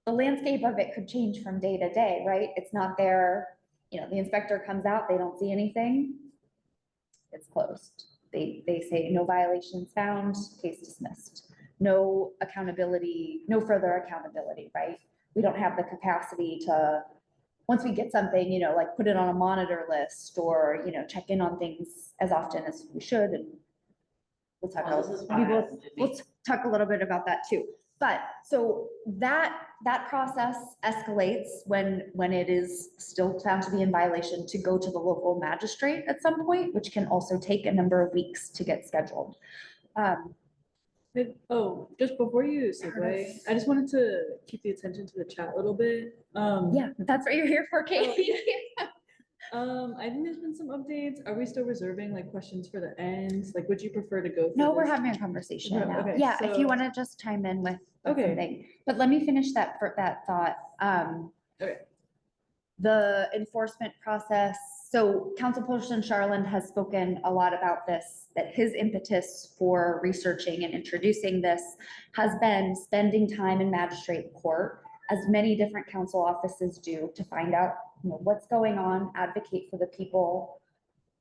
Speaker 6: landscape of it could change from day to day, right? It's not there, you know, the inspector comes out, they don't see anything, it's closed. They say no violations found, case dismissed. No accountability, no further accountability, right? We don't have the capacity to, once we get something, you know, like put it on a monitor list, or, you know, check in on things as often as we should. And we'll talk,
Speaker 2: Well, this is what
Speaker 6: we will,
Speaker 2: happens to me.
Speaker 6: we'll talk a little bit about that too. But so that process escalates when it is still found to be in violation to go to the local magistrate at some point, which can also take a number of weeks to get scheduled.
Speaker 1: Oh, just before you segue, I just wanted to keep the attention to the chat a little bit.
Speaker 6: Yeah, that's what you're here for, Katie.
Speaker 1: I think there's been some updates. Are we still reserving like questions for the end? Like, would you prefer to go?
Speaker 6: No,
Speaker 1: through
Speaker 6: we're
Speaker 1: this?
Speaker 6: having a conversation
Speaker 1: Okay,
Speaker 6: now.
Speaker 1: okay,
Speaker 6: Yeah, if you
Speaker 1: so-
Speaker 6: want to just chime in with
Speaker 1: Okay.
Speaker 6: something. But let me finish that thought.
Speaker 1: Okay.
Speaker 6: The enforcement process. So Councilperson Charland has spoken a lot about this, that his impetus for researching and introducing this has been spending time in magistrate court, as many different council offices do, to find out, you know, what's going on, advocate for the people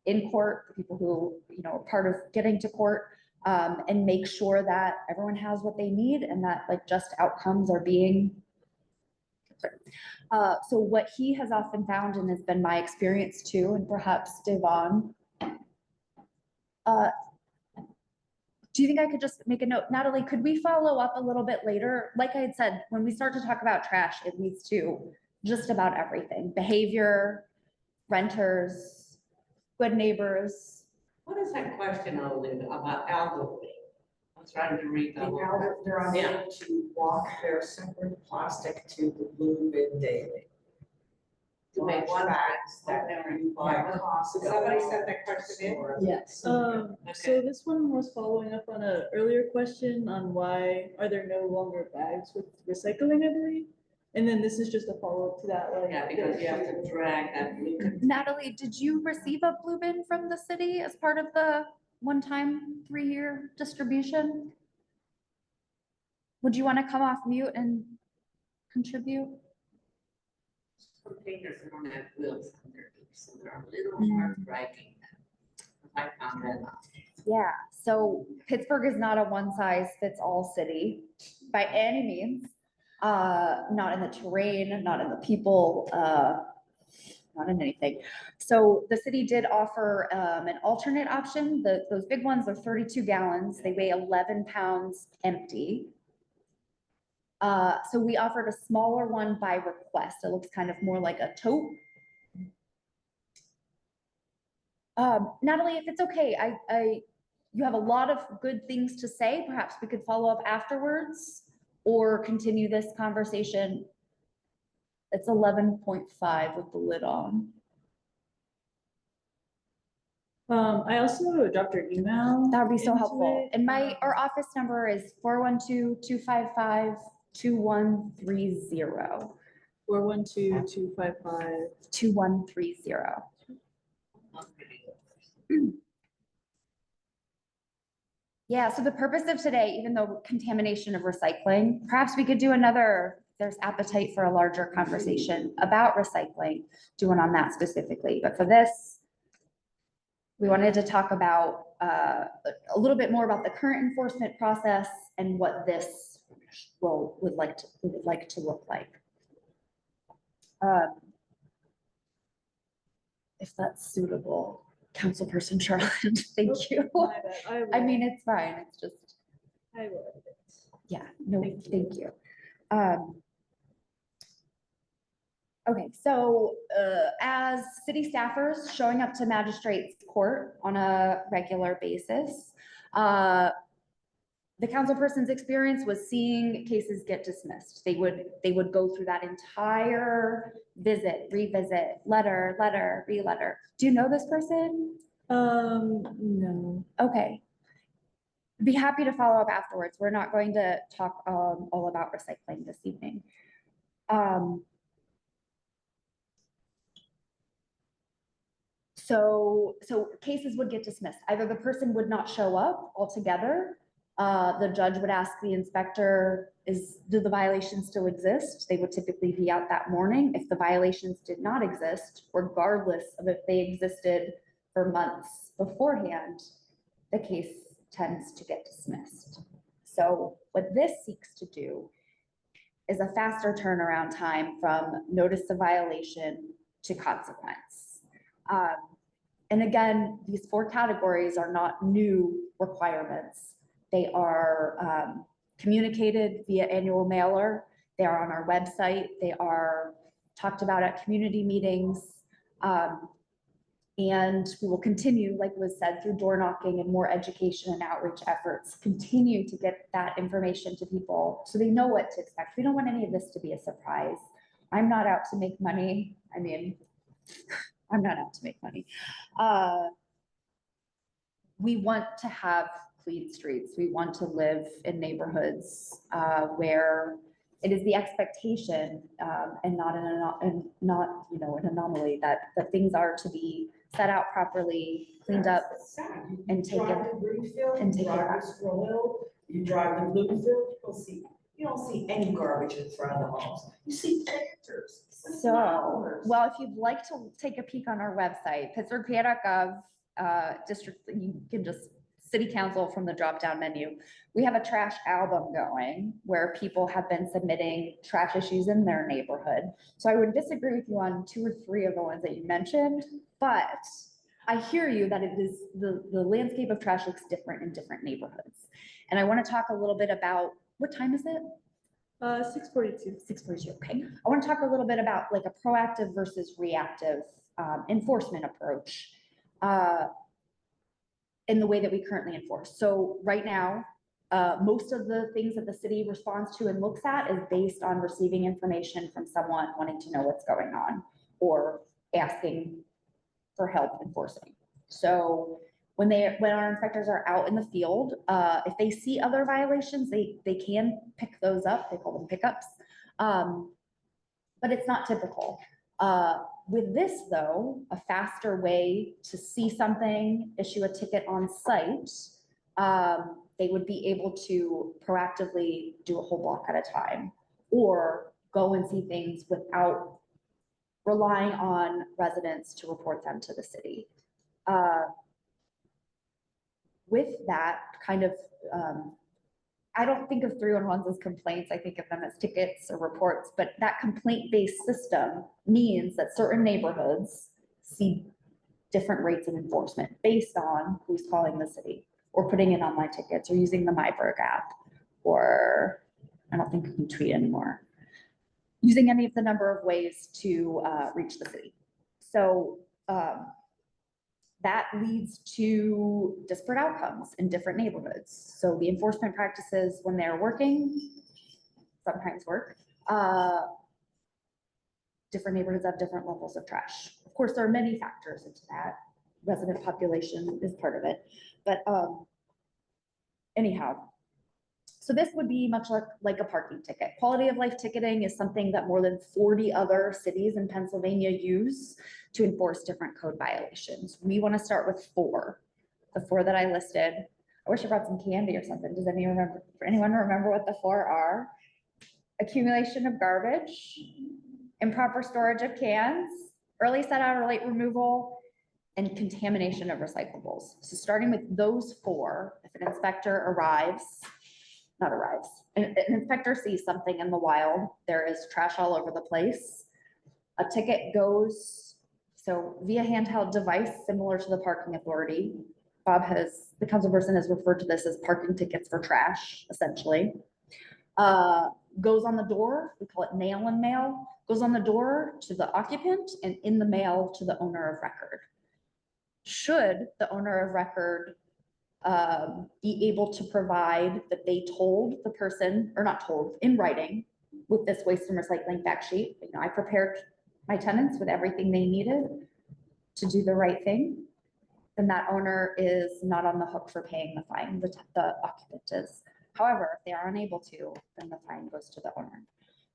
Speaker 6: in court, the people who, you know, are part of getting to court, and make sure that everyone has what they need and that like just outcomes are being. So what he has often found, and has been my experience too, and perhaps Devon, do you think I could just make a note? Natalie, could we follow up a little bit later? Like I had said, when we start to talk about trash, it leads to just about everything: behavior, renters, good neighbors.
Speaker 2: What is that question, Olivia, about elderly? I'm trying to read
Speaker 4: The
Speaker 2: the whole.
Speaker 4: elder, they're
Speaker 2: Yeah.
Speaker 4: unable to walk their separate plastic to the blue bin daily.
Speaker 2: To make one
Speaker 4: bags that you buy at Costco.
Speaker 8: Somebody sent that question in?
Speaker 3: Yes.
Speaker 1: So
Speaker 2: Okay.
Speaker 1: this one was following up on an earlier question on why are there no longer bags with recycling, I believe? And then this is just a follow-up to that, like.
Speaker 2: Yeah, because you have to drag that blue.
Speaker 6: Natalie, did you receive a blue bin from the city as part of the one-time 3-year distribution? Would you want to come off mute and contribute?
Speaker 2: Containers don't have wheels underneath, so they're a little hard dragging them. I found that out.
Speaker 6: Yeah, so Pittsburgh is not a one-size-fits-all city by any means. Not in the terrain, not in the people, not in anything. So the city did offer an alternate option. Those big ones are 32 gallons. They weigh 11 pounds empty. So we offered a smaller one by request. It looks kind of more like a tote. Natalie, if it's okay, you have a lot of good things to say. Perhaps we could follow up afterwards or continue this conversation. It's 11.5 with the lid on.
Speaker 1: I also dropped your email.
Speaker 6: That would be so
Speaker 1: into
Speaker 6: helpful.
Speaker 1: it.
Speaker 6: And our office number is 412-255-2130.
Speaker 1: 412-255.
Speaker 6: 2130. Yeah, so the purpose of today, even though contamination of recycling, perhaps we could do another, there's appetite for a larger conversation about recycling, do one on that specifically. But for this, we wanted to talk about a little bit more about the current enforcement process and what this would like to look like. If that's suitable. Councilperson Charlotte, thank you.
Speaker 1: My bad.
Speaker 6: I mean, it's fine, it's just,
Speaker 1: I will edit it.
Speaker 6: yeah, no,
Speaker 1: Thank you.
Speaker 6: thank you. Okay, so as city staffers showing up to magistrates court on a regular basis, there the councilperson's experience was seeing cases get dismissed. They would go through that entire visit, revisit, letter, re-letter. Do you know this person?
Speaker 1: No.
Speaker 6: Okay. Be happy to follow up afterwards. We're not going to talk all about recycling this evening. So cases would get dismissed. Either the person would not show up altogether. The judge would ask the inspector, do the violations still exist? They would typically be out that morning. If the violations did not exist, regardless of if they existed for months beforehand, the case tends to get dismissed. So what this seeks to do is a faster turnaround time from notice of violation to consequence. And again, these 4 categories are not new requirements. They are communicated via annual mailer. They are on our website. They are talked about at community meetings. And we will continue, like was said, through door knocking and more education and outreach efforts, continue to get that information to people so they know what to expect. We don't want any of this to be a surprise. I'm not out to make money. I mean, I'm not out to make money. We want to have clean streets. We want to live in neighborhoods where it is the expectation and not an anomaly that things are to be set out properly, cleaned up, and taken.
Speaker 4: Drive to Greenfield,
Speaker 6: and
Speaker 4: you
Speaker 6: taken
Speaker 4: drive
Speaker 6: back.
Speaker 4: to Squirrel Hill, you drive to Bloomfield, you don't see any garbage in front of the homes. You see planters.
Speaker 6: So, well, if you'd like to take a peek on our website, pittsburghpa.gov, district, you can just city council from the drop-down menu. We have a trash album going where people have been submitting trash issues in their neighborhood. So I would disagree with you on 2 or 3 of the ones that you mentioned, but I hear you that it is the landscape of trash looks different in different neighborhoods. And I want to talk a little bit about, what time is it?
Speaker 1: 6:42.
Speaker 6: 6:42, okay. I want to talk a little bit about like a proactive versus reactive enforcement approach in the way that we currently enforce. So right now, most of the things that the city responds to and looks at is based on receiving information from someone wanting to know what's going on or asking for help enforcing. So when our inspectors are out in the field, if they see other violations, they can pick those up. They call them pickups, but it's not typical. With this though, a faster way to see something, issue a ticket on site, they would be able to proactively do a whole block at a time or go and see things without relying on residents to report them to the city. With that kind of, I don't think of 311s as complaints. I think of them as tickets or reports, but that complaint-based system means that certain neighborhoods see different rates of enforcement based on who's calling the city or putting in online tickets or using the MyBurg app, or I don't think you can tweet anymore, using any of the number of ways to reach the city. So that leads to disparate outcomes in different neighborhoods. So the enforcement practices, when they're working, sometimes work, different neighborhoods have different levels of trash. Of course, there are many factors into that. Resident population is part of it, but anyhow, so this would be much like a parking ticket. Quality of life ticketing is something that more than 40 other cities in Pennsylvania use to enforce different code violations. We want to start with 4, the 4 that I listed. I wish I brought some candy or something. Does anyone remember what the 4 are? Accumulation of garbage, improper storage of cans, early set out or late removal, and contamination of recyclables. So starting with those 4, if an inspector an inspector sees something in the wild, there is trash all over the place, a ticket goes, so via handheld device, similar to the parking authority. The councilperson has referred to this as parking tickets for trash, essentially. Goes on the door, we call it nail and mail, goes on the door to the occupant and in the mail to the owner of record. Should the owner of record be able to provide that they told the person, or not told, in writing with this waste and recycling fact sheet. You know, I prepared my tenants with everything they needed to do the right thing. Then that owner is not on the hook for paying the fine, the occupant is. However, if they are unable to, then the fine goes to the owner.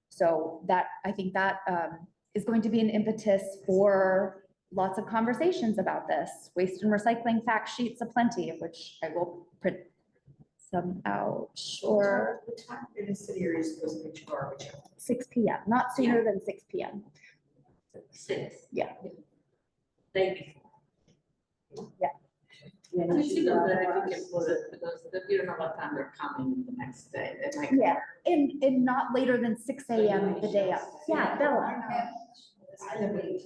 Speaker 6: So that, I think that is going to be an impetus for lots of conversations about this. Waste and recycling fact sheets aplenty, of which I will print some out, sure.
Speaker 4: What time in the city are you supposed to get your garbage out?
Speaker 6: 6 PM, not sooner than 6 PM.
Speaker 2: 6.
Speaker 6: Yeah.
Speaker 2: Thank you.
Speaker 3: Yeah,
Speaker 2: I
Speaker 3: you
Speaker 2: see
Speaker 3: should
Speaker 2: that
Speaker 3: drive
Speaker 2: if you
Speaker 3: by.
Speaker 2: can put it, because if you don't know what time they're coming the next day, they might.
Speaker 6: Yeah, and not later than 6 AM the day of. Yeah, Bella.
Speaker 4: I live in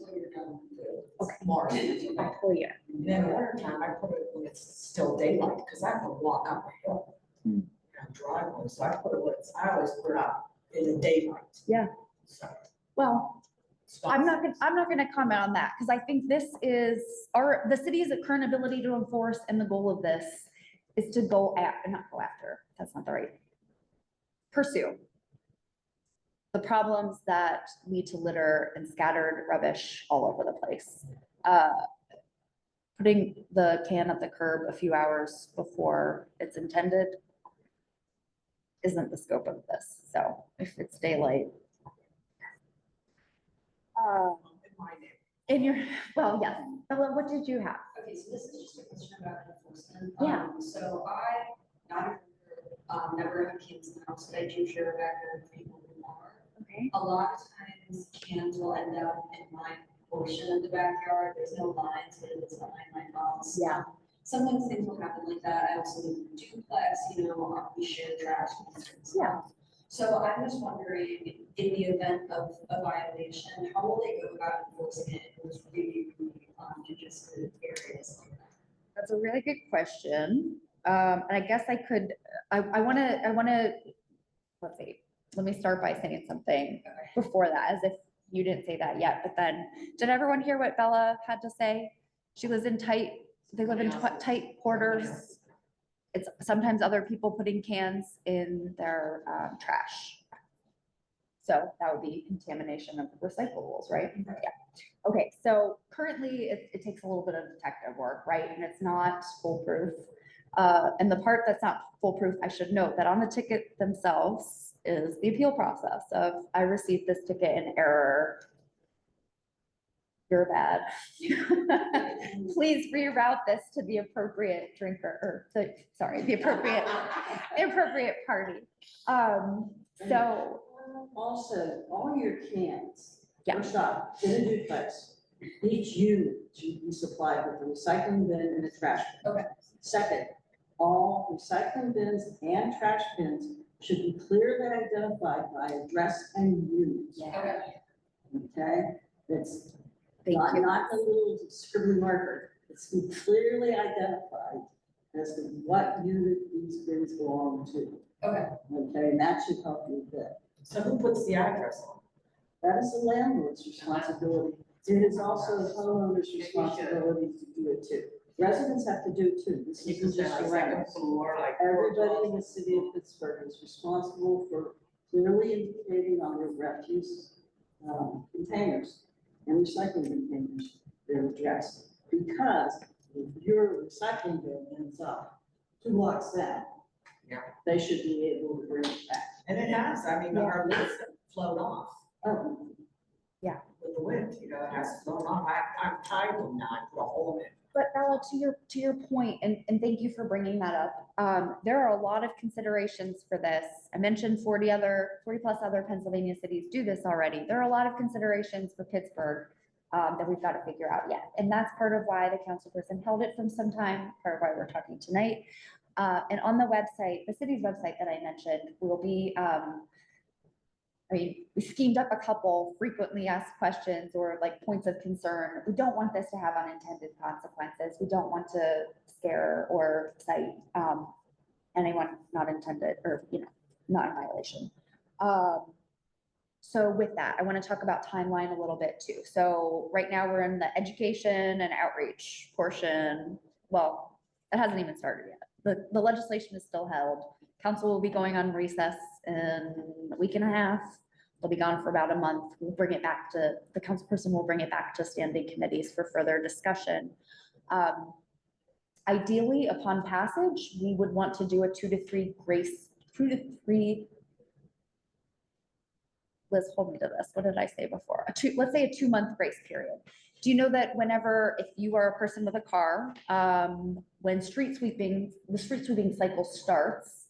Speaker 6: Okay.
Speaker 4: Mars.
Speaker 6: Oh, yeah.
Speaker 4: And then the winter time, I put it when it's still daylight, because I have to walk up a hill.
Speaker 6: Hmm.
Speaker 4: Driveway, so I put it when I always put it up in the daylight.
Speaker 6: Yeah.
Speaker 4: So.
Speaker 6: Well, I'm not gonna comment on that, because I think this is the city's current ability to enforce, and the goal of this is to that's not the right. Pursue the problems that lead to litter and scattered rubbish all over the place. Putting the can at the curb a few hours before it's intended isn't the scope of this, so if it's daylight.
Speaker 4: In my name.
Speaker 6: In your, well, yes, Bella, what did you have?
Speaker 5: Okay, so this is just a question about enforcement.
Speaker 6: Yeah.
Speaker 5: So never have kids in the house, but I do share a backyard with people who are.
Speaker 6: Okay.
Speaker 5: A lot of times cans will end up in my portion of the backyard. There's no lines, but it's behind my house.
Speaker 6: Yeah.
Speaker 5: Sometimes things will happen like that. I also live in a duplex, we share trash.
Speaker 6: Yeah.
Speaker 5: So I'm just wondering, in the event of a violation, how will they go about enforcing it in those really congested areas like that?
Speaker 6: That's a really good question. And I guess I wanna, let's see, let me start by saying something before that, as if you didn't say that yet, but then, did everyone hear what Bella had to say? They live in tight quarters. It's sometimes other people putting cans in their trash. So that would be contamination of recyclables, right? Yeah. Okay, so currently it takes a little bit of detective work, right? And it's not foolproof. And the part that's not foolproof, I should note that on the ticket themselves is the appeal process of, I received this ticket in error. You're bad. Please reroute this to the appropriate drinker, the appropriate party. So.
Speaker 3: Also, all your cans.
Speaker 6: Yeah.
Speaker 3: First off, in a duplex, each unit should be supplied with a recycling bin and a trash bin.
Speaker 5: Okay.
Speaker 3: Second, all recycling bins and trash bins should be clearly identified by address and unit.
Speaker 5: Okay.
Speaker 3: Okay, it's
Speaker 6: Thank
Speaker 3: not,
Speaker 6: you.
Speaker 3: not a little scribbly marker. It's be clearly identified as to what unit these bins belong to.
Speaker 5: Okay.
Speaker 3: Okay, and that should help you a bit.
Speaker 4: So who puts the address on?
Speaker 3: That is the landlord's responsibility. It is also the homeowner's responsibility to do it too. Residents have to do it too. This
Speaker 2: You can
Speaker 3: isn't
Speaker 2: say
Speaker 3: just
Speaker 2: like
Speaker 3: the
Speaker 2: second
Speaker 3: renters.
Speaker 2: floor, like.
Speaker 3: Everybody in the city of Pittsburgh is responsible for clearly indicating on their refuse containers and recycling containers, their address. Because if your recycling bin ends up 2 blocks down,
Speaker 4: Yeah.
Speaker 3: they should be able to bring it back.
Speaker 4: And it has, I mean, our lids have flown off
Speaker 3: Oh,
Speaker 4: with the wind, it has flown off. I've tied them now, I put a hole in it.
Speaker 6: But Bella, to your point, and thank you for bringing that up. There are a lot of considerations for this. I mentioned 40 plus other Pennsylvania cities do this already. There are a lot of considerations for Pittsburgh that we've got to figure out yet. And that's part of why the councilperson held it from some time, part of why we're talking tonight. And on the website, the city's website that I mentioned, will be, we schemed up a couple frequently asked questions or like points of concern. We don't want this to have unintended consequences. We don't want to scare or cite anyone not intended or, not in violation. So with that, I want to talk about timeline a little bit too. So right now we're in the education and outreach portion. Well, it hasn't even started yet. The legislation is still held. Council will be going on recess in a week and a half. They'll be gone for about a month. We'll bring it back to, the council person will bring it back to standing committees for further discussion. Ideally, upon passage, we would want to do a 2 to 3 Liz, hold me to this. What did I say before? Let's say a 2-month grace period. Do you know that whenever, if you are a person with a car, when the street sweeping cycle starts,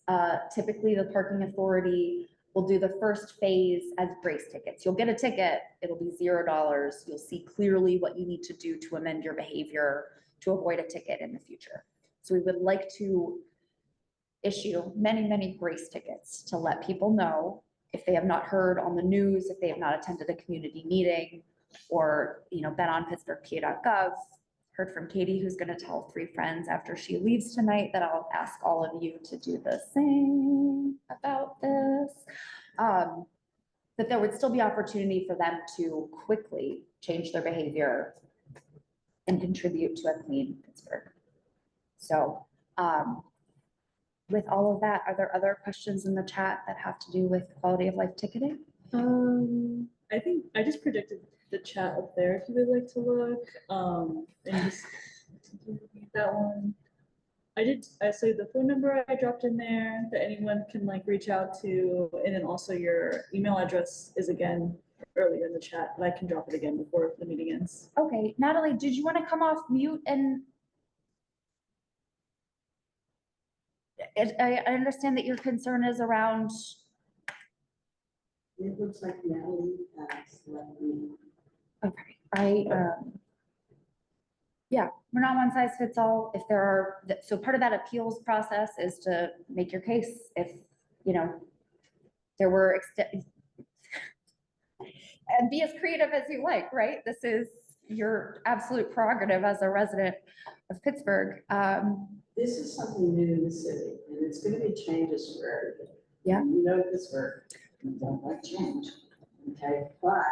Speaker 6: typically the parking authority will do the first phase as grace tickets. You'll get a ticket, it'll be $0. You'll see clearly what you need to do to amend your behavior to avoid a ticket in the future. So we would like to issue many, many grace tickets to let people know if they have not heard on the news, if they have not attended a community meeting, or, you know, been on pittsburghpa.gov, heard from Katie, who's gonna tell 3 friends after she leaves tonight that I'll ask all of you to do the same about this. That there would still be opportunity for them to quickly change their behavior and contribute to a clean Pittsburgh. So, with all of that, are there other questions in the chat that have to do with quality of life ticketing?
Speaker 1: I think I just predicted the chat up there if you would like to look, and just that one. I say the phone number I dropped in there that anyone can like reach out to, and then also your email address is again earlier in the chat, but I can drop it again before the meeting ends.
Speaker 6: Okay, Natalie, did you want to come off mute and I understand that your concern is around,
Speaker 3: It looks like Natalie has left me.
Speaker 6: okay, yeah, we're not one size fits all. If there are, so part of that appeals process is to make your case if, you know, there were, and be as creative as you like, right? This is your absolute prerogative as a resident of Pittsburgh.
Speaker 3: This is something new in the city, and it's gonna be changes for everything.
Speaker 6: Yeah.
Speaker 3: You know Pittsburgh, we don't like change, okay, but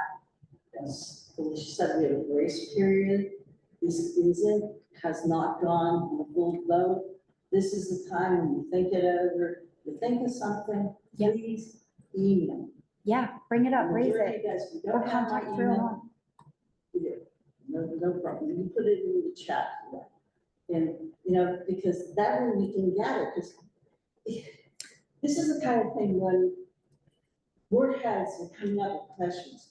Speaker 3: as Felicia said, we have a grace period. This has not gone on a full vote. This is the time when you think it over, you think of something,
Speaker 6: Yeah.
Speaker 3: please email.
Speaker 6: Yeah, bring it up, raise
Speaker 3: Majority
Speaker 6: it,
Speaker 3: of you guys, we
Speaker 6: or
Speaker 3: don't have my
Speaker 6: contact through
Speaker 3: email.
Speaker 6: on.
Speaker 3: We do. No problem. You put it in the chat. And, you know, because that way we can gather, because this is the kind of thing when board heads are coming up with questions,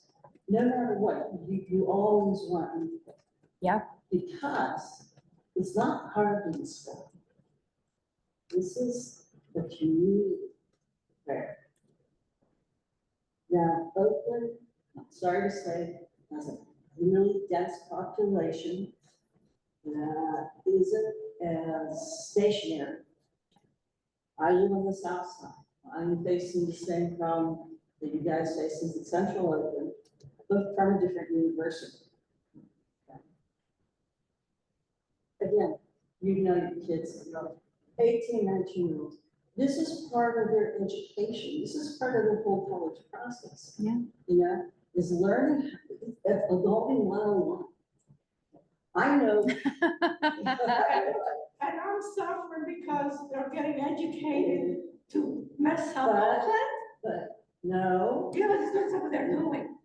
Speaker 3: no matter what, you always want input.
Speaker 6: Yeah.
Speaker 3: Because it's not hard to stuff. This is the community fair. Now, Oakland, I'm sorry to say, has a really dense population that isn't as stationary. I live on the south side. I'm facing the same problem that you guys face in central Oakland, but from a different university. Again, you know your kids, you know, 18, 19-year-olds. This is part of their education. This is part of their whole college process.
Speaker 6: Yeah.
Speaker 3: You know, is learning adulting 101. I know.
Speaker 4: And I'm suffering because they're getting educated to mess up Oakland.
Speaker 3: But no.
Speaker 2: Yeah, but that's what they're doing.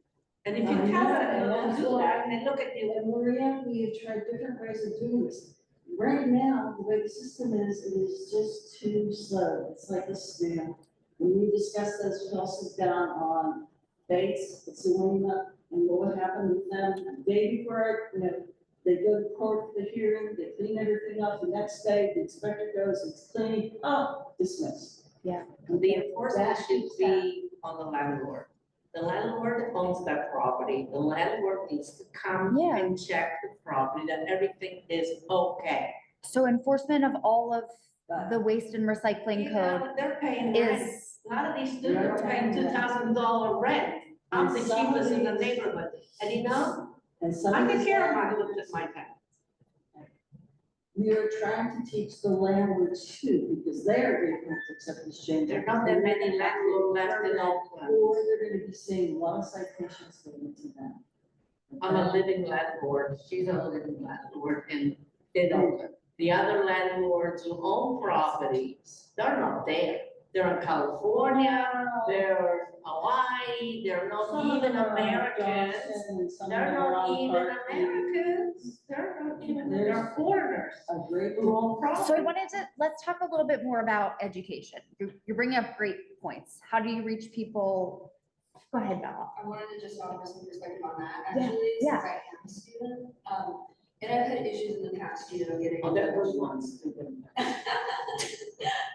Speaker 2: And if you
Speaker 3: I
Speaker 2: tell
Speaker 3: know,
Speaker 2: them
Speaker 3: and
Speaker 2: not
Speaker 3: that's
Speaker 2: to do
Speaker 3: why-
Speaker 2: that, and they look at you,
Speaker 3: And Maria, we have tried different ways of doing this. Right now, the way the system is, it is just too slow. It's like a snail. When we discussed this, we also down on Bates, it's Selena, and what happened with them the day before, you know, they go to court for the hearing, they clean everything up, the next day, the inspector goes, it's clean, oh, dismissed.
Speaker 6: Yeah.
Speaker 2: the enforcement should be on the landlord. The landlord owns that property, the landlord needs to come
Speaker 6: Yeah.
Speaker 2: and check the property, that everything is okay.
Speaker 6: So enforcement of all of the waste and recycling
Speaker 2: You
Speaker 6: code
Speaker 2: know, they're paying rent,
Speaker 6: is,
Speaker 2: a lot of these students are paying $2,000 rent. I'm the
Speaker 3: And some of
Speaker 2: cheapest in the
Speaker 3: these-
Speaker 2: neighborhood, and you know,
Speaker 3: And some
Speaker 2: I
Speaker 3: of
Speaker 2: take
Speaker 3: these
Speaker 2: care of
Speaker 3: landlords-
Speaker 2: my tenants.
Speaker 3: We are trying to teach the landlords too, because they are going to have to accept this change.
Speaker 2: There's not that many landlords left in Oakland.
Speaker 3: Or they're going to be seeing a lot of citations going to them.
Speaker 2: I'm a living landlord, she's a living landlord in Oakland. The other landlords who own properties, they're not there. They're in California, they're Hawaii, they're not
Speaker 3: Some of
Speaker 2: even
Speaker 3: them are
Speaker 2: Americans.
Speaker 3: Johnson and some of
Speaker 2: They're
Speaker 3: them are
Speaker 2: not
Speaker 3: on
Speaker 2: even
Speaker 3: Park.
Speaker 2: Americans. They're not even, they're
Speaker 3: There's
Speaker 2: foreigners
Speaker 3: A great
Speaker 2: who own
Speaker 6: So I
Speaker 2: property.
Speaker 6: wanted to, let's talk a little bit more about education. You're bringing up great points. How do you reach people? Go ahead, Bella.
Speaker 5: I wanted to just offer some perspective on that,
Speaker 6: Yeah,
Speaker 5: actually,
Speaker 6: yeah.
Speaker 5: since I am a student. And I've had issues in the past, getting.
Speaker 2: Oh, that was once.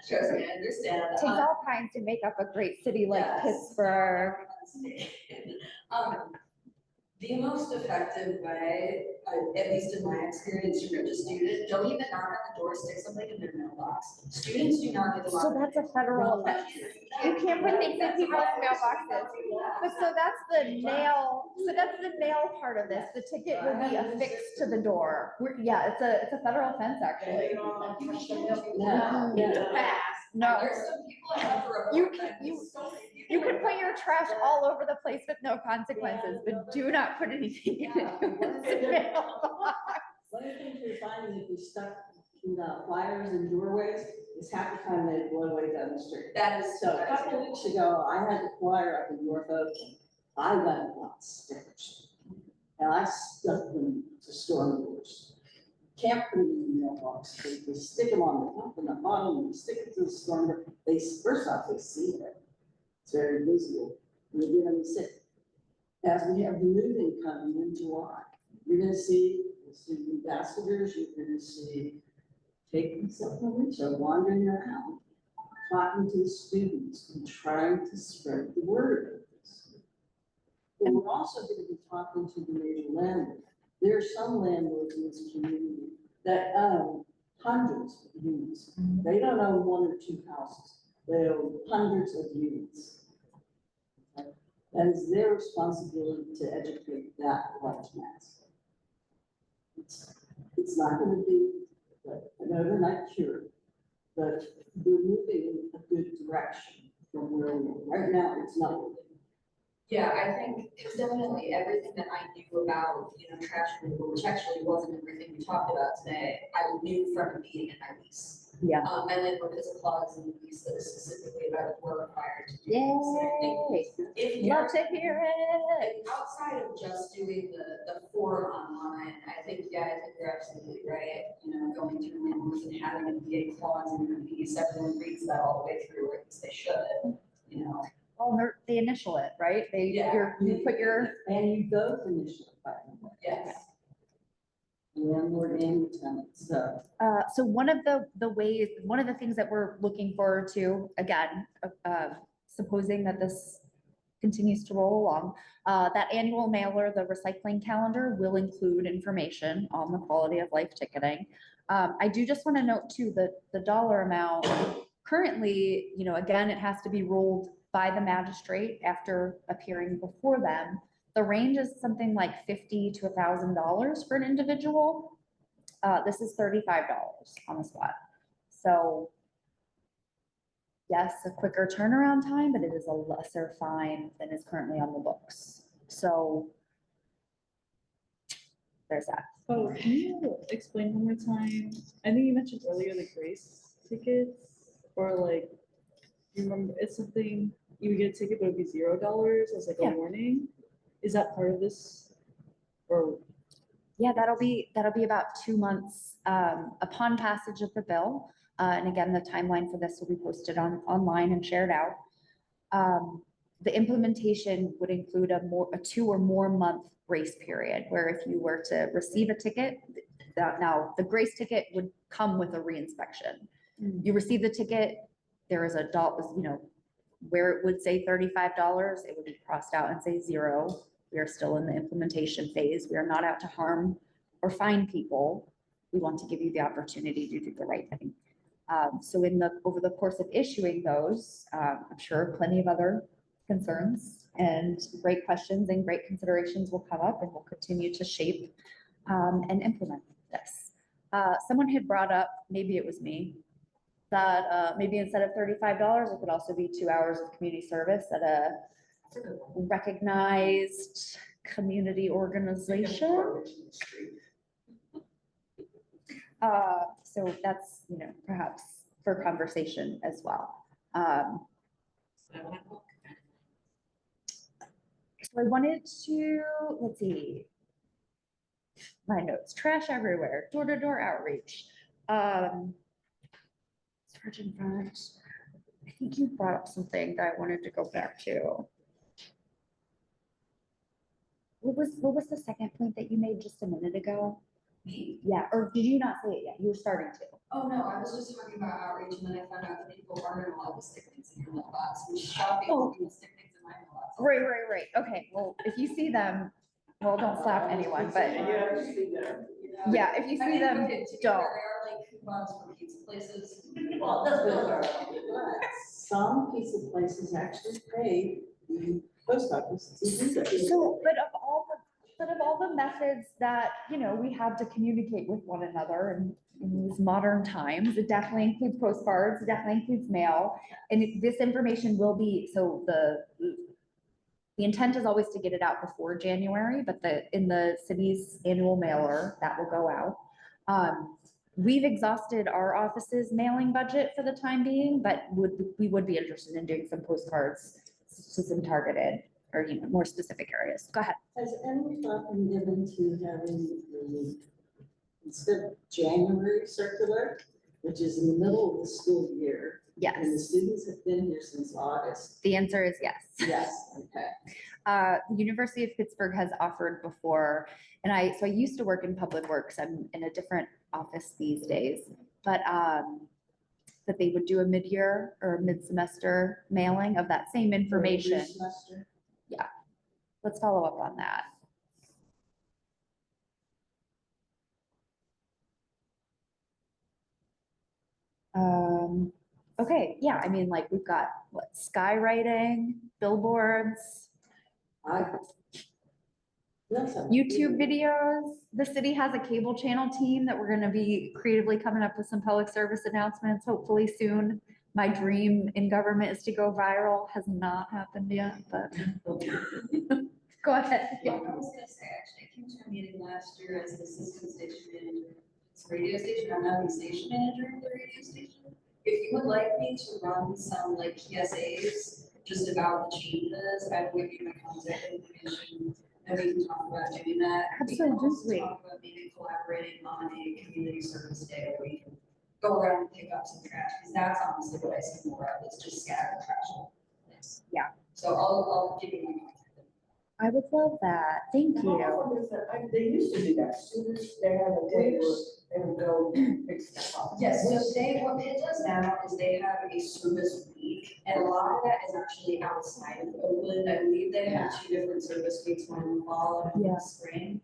Speaker 5: Trust me, I understand.
Speaker 6: Takes all kinds to make up a great city like
Speaker 5: Yes.
Speaker 6: Pittsburgh.
Speaker 5: The most effective way, at least in my experience, to reach a student, don't even knock on the door, stick something in their mailbox. Students do not get the.
Speaker 6: So that's a federal offense. You can't put things in people's mailboxes. But so that's the nail part of this. The ticket will be affixed to the door. Yeah, it's a federal offense, actually.
Speaker 3: Yeah, yeah.
Speaker 2: Pass.
Speaker 6: No,
Speaker 5: There's some people I have to report.
Speaker 6: You can- you can put your trash all over the place with no consequences, but do not put anything in anyone's mailbox.
Speaker 3: One of the things we're finding, if we stuck flyers in doorways, is half the time they blow way down the street.
Speaker 5: That is
Speaker 3: So a couple of weeks ago, I had a flyer up in North Oakland. I went and got stickers. And I stuck them to storm doors. Can't put them in the mailbox. They stick them on the top and the bottom, and stick it to the storm door. First off, they see it. It's very visible. And they get them to sit. As we have the moving coming in July, you're gonna see ambassadors, you're gonna see taking something, so wandering around, talking to the students and trying to spread the word of this. And we're also gonna be talking to the major landlords. There are some landlords in this community that own hundreds of units. They don't own one or two houses. They own hundreds of units. That is their responsibility to educate that large mass. It's not gonna be an overnight cure, but we're moving in a good direction from where we are. Right now, it's not working.
Speaker 5: Yeah, I think it's definitely everything that I knew about, trash removal, which actually wasn't everything we talked about today. I knew from a meeting in my lease.
Speaker 6: Yeah.
Speaker 5: My landlord has a clause in the lease that is specifically about we're required to do this.
Speaker 6: Yay.
Speaker 5: If
Speaker 6: Love
Speaker 5: you're,
Speaker 6: to hear it.
Speaker 5: and outside of just doing the form online, I think you're absolutely right. Going through landlords and having it be a clause in your lease, everyone reads that all the way through, or at least they should,
Speaker 6: Well, they initial it, right?
Speaker 5: Yeah.
Speaker 6: You put your,
Speaker 3: And you both initially,
Speaker 5: Yes.
Speaker 3: landlord and tenant, so.
Speaker 6: so one of the things that we're looking forward to, again, supposing that this continues to roll along, that annual mailer, the recycling calendar, will include information on the quality of life ticketing. I do just want to note too, that the dollar amount currently, again, it has to be ruled by the magistrate after appearing before them. The range is something like $50 to $1,000 for an individual. This is $35 on the spot. So yes, a quicker turnaround time, but it is a lesser fine than is currently on the books. So there's that.
Speaker 1: Oh, can you explain one more time? I think you mentioned earlier the grace tickets, or like, you remember, it's something, you would get a ticket, but it would be $0 as like a
Speaker 6: Yeah.
Speaker 1: warning. Is that part of this? Or
Speaker 6: Yeah, that'll be about 2 months upon passage of the bill. And again, the timeline for this will be posted online and shared out. The implementation would include a 2 or more month grace period, where if you were to receive a ticket, now the grace ticket would come with a reinspection. You receive the ticket, there is where it would say $35, it would be crossed out and say 0. We are still in the implementation phase. We are not out to harm or fine people. We want to give you the opportunity to do the right thing. So over the course of issuing those, I'm sure plenty of other concerns and great questions and great considerations will come up, and we'll continue to shape and implement this. Someone had brought up, maybe it was me, that maybe instead of $35, it could also be 2 hours of community service at a recognized community organization. So that's, perhaps for conversation as well. So I wanted to, let's see. My notes, trash everywhere, door-to-door outreach. Search and front. I think you brought up something that I wanted to go back to. What was the second point that you made just a minute ago? Yeah, or did you not say it yet? You were starting to.
Speaker 5: Oh, no, I was just talking about outreach and then I found out that people aren't allowed to stick things in your mailbox, which is shocking.
Speaker 6: Oh.
Speaker 5: People stick things in my mailbox.
Speaker 6: Right. Okay, well, if you see them, well, don't slap anyone, but yeah, if you
Speaker 5: I
Speaker 6: see
Speaker 5: mean,
Speaker 6: them,
Speaker 5: okay, to be
Speaker 6: don't.
Speaker 5: fair, there are like coupons for pizza places.
Speaker 2: Well, that's good.
Speaker 3: Some pizza places actually pay the post office to do that.
Speaker 6: So, but of all the methods that, we have to communicate with one another in these modern times, it definitely includes postcards, it definitely includes mail. And this information will be, so the intent is always to get it out before January, but in the city's annual mailer, that will go out. We've exhausted our office's mailing budget for the time being, but we would be interested in doing some postcards to some targeted or, more specific areas. Go ahead.
Speaker 3: Has any thought been given to having instead of January circular, which is in the middle of the school year? And the
Speaker 6: Yes,
Speaker 3: students have been here since August.
Speaker 6: the answer is yes.
Speaker 3: Yes, okay.
Speaker 6: The University of Pittsburgh has offered before, and I used to work in public works. I'm in a different office these days, but that they would do a mid-year or a mid-semester mailing of that same information.
Speaker 3: Semester.
Speaker 6: Yeah, let's follow up on that. Okay, yeah, I mean, like, we've got what, skywriting, billboards, YouTube videos. The city has a cable channel team that we're gonna be creatively coming up with some public service announcements, hopefully soon. My dream in government is to go viral, has not happened yet, but go ahead.
Speaker 5: Yeah, I was gonna say, actually, I came to a meeting last year as the assistant station manager. It's a radio station, I'm now the station manager of the radio station. If you would like me to run some like PSAs just about the changes, I will give you my contact information and we can talk about doing that. We can also
Speaker 6: Absolutely.
Speaker 5: talk about maybe collaborating on a community service day where we can go around and pick up some trash, because that's honestly what I see more of, it's just scattered trash.
Speaker 6: Yeah.
Speaker 5: So I'll give you my contact.
Speaker 6: I would love that. Thank
Speaker 4: How
Speaker 6: you.
Speaker 4: often is that? They used to do that, students, they had a day where they would go pick stuff up.
Speaker 5: Yes, so what Pitt does now is they have a service week, and a lot of that is actually outside of Oakland. I believe they have 2 different service weeks, one in the fall and one in the spring.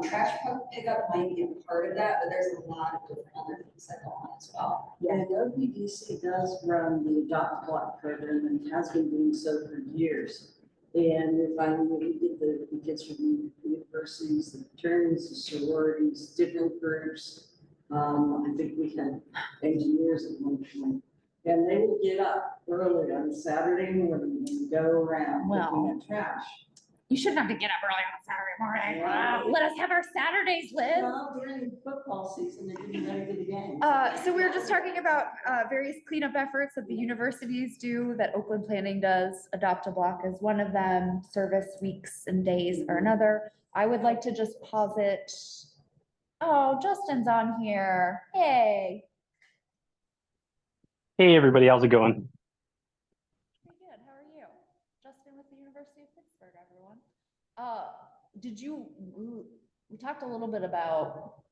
Speaker 5: Trash pickup might be a part of that, but there's a lot of different other things that go on as well.
Speaker 3: And OPDC does run the Adopt Block program and has been doing so for years. And we're finding that we get the kids from the universities, the fraternities, the sororities, different groups. I think we had engineers at one point. And they would get up early on Saturday morning and go around picking up trash.
Speaker 6: You shouldn't have to get up early on Saturday morning. Wow. Let us have our Saturdays, Liz.
Speaker 3: Well, during football season, they're getting ready for the game.
Speaker 6: So we were just talking about various cleanup efforts that the universities do, that Oakland Planning does. Adopt a Block is one of them, service weeks and days are another. I would like to just posit, oh, Justin's on here. Hey.
Speaker 8: Hey, everybody, how's it going?
Speaker 6: Pretty good, how are you? Justin with the University of Pittsburgh, everyone. We talked a little bit about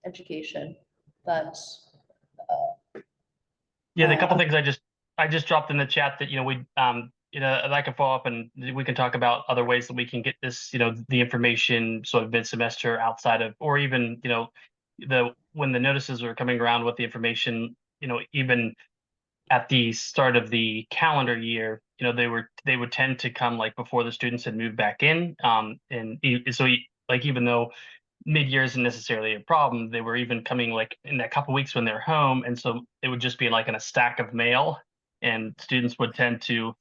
Speaker 6: education, but
Speaker 8: Yeah, the couple things I just dropped in the chat that, I can follow up and we can talk about other ways that we can get this, the information sort of mid-semester outside of, or even, when the notices are coming around with the information, even at the start of the calendar year, they would tend to come like before the students had moved back in. So like, even though mid-year isn't necessarily a problem, they were even coming like in that couple weeks when they're home. And so it would just be like in a stack of mail, and students would tend to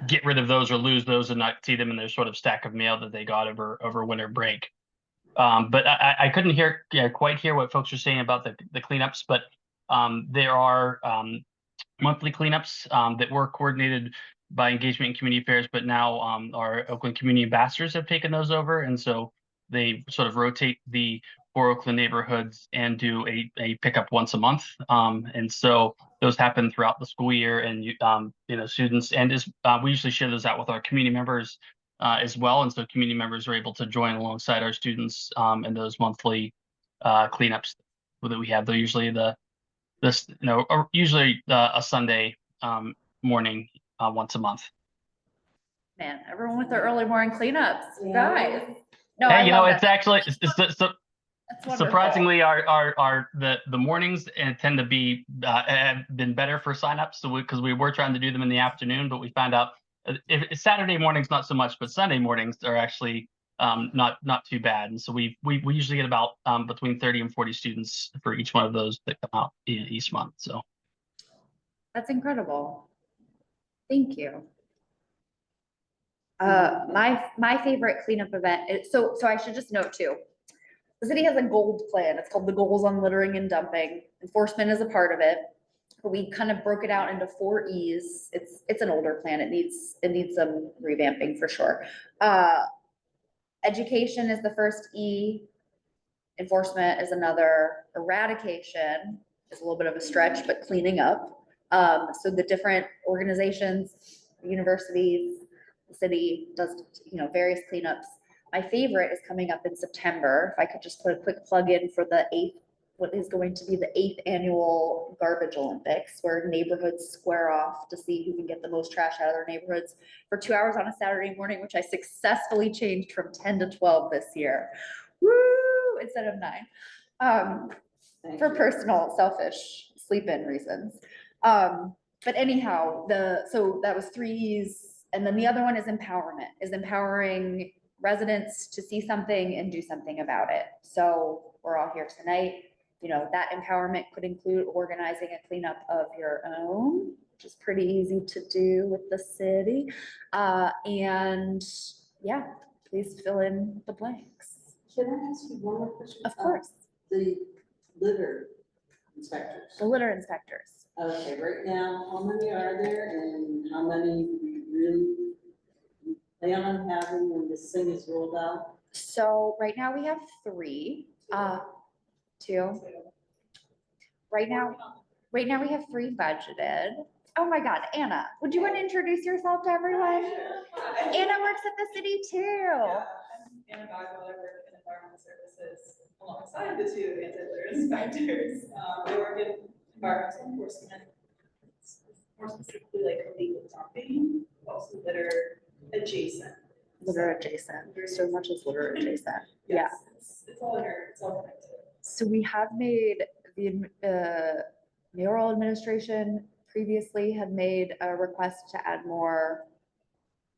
Speaker 8: get rid of those or lose those and not see them in their sort of stack of mail that they got over winter break. But I couldn't quite hear what folks are saying about the cleanups, but there are monthly cleanups that were coordinated by engagement and community affairs, but now our Oakland community ambassadors have taken those over, and so they sort of rotate the 4 Oakland neighborhoods and do a pickup once a month. And so those happen throughout the school year, and students, and we usually share those out with our community members as well. And so community members are able to join alongside our students in those monthly cleanups that we have. They're usually usually a Sunday morning once a month.
Speaker 6: Man, everyone with their early morning cleanups,
Speaker 3: Yeah.
Speaker 6: guys. No,
Speaker 8: Hey,
Speaker 6: I love
Speaker 8: it's
Speaker 6: that.
Speaker 8: actually
Speaker 6: That's wonderful.
Speaker 8: surprisingly the mornings tend to be have been better for signups. So because we were trying to do them in the afternoon, but we found out if Saturday mornings not so much, but Sunday mornings are actually not too bad. And so we usually get about between 30 and 40 students for each one of those that come out each month. So
Speaker 6: That's incredible. Thank you. My favorite cleanup event is, so I should just note too, the city has a gold plan. It's called the Goals on Littering and Dumping. Enforcement is a part of it. We kind of broke it out into 4 E's. It's an older plan. It needs some revamping for sure. Education is the first E. Enforcement is another. Eradication is a little bit of a stretch, but cleaning up. So the different organizations, universities, the city does, various cleanups. My favorite is coming up in September. If I could just put a quick plug in for what is going to be the 8th annual Garbage Olympics, where neighborhoods square off to see who can get the most trash out of their neighborhoods for 2 hours on a Saturday morning, which I successfully changed from 10 to 12 this year. Woo! Instead of 9. For personal, selfish, sleep-in reasons. But anyhow, so that was 3 E's. And then the other one is empowerment, is empowering residents to see something and do something about it. So we're all here tonight. That empowerment could include organizing a cleanup of your own, which is pretty easy to do with the city. And yeah, please fill in the blanks.
Speaker 3: Can I ask you one more question?
Speaker 6: Of course.
Speaker 3: The litter inspectors.
Speaker 6: The litter inspectors.
Speaker 3: Okay, right now, how many are there and how many we really plan on having when this thing is rolled out?
Speaker 6: So right now we have 3. 2. Right now we have 3 budgeted. Oh my God, Anna, would you want to introduce yourself to everyone? Anna works at the city too.
Speaker 9: Yeah, I'm Anna Bagwell. I work in environmental services alongside the 2 anti-litter inspectors. I work in environmental enforcement, more specifically like illegal dumping, also litter adjacent.
Speaker 6: Litter adjacent. So much as litter adjacent. Yeah.
Speaker 9: Yes, it's all connected.
Speaker 6: So we have made the mayoral administration previously had made a request to add more.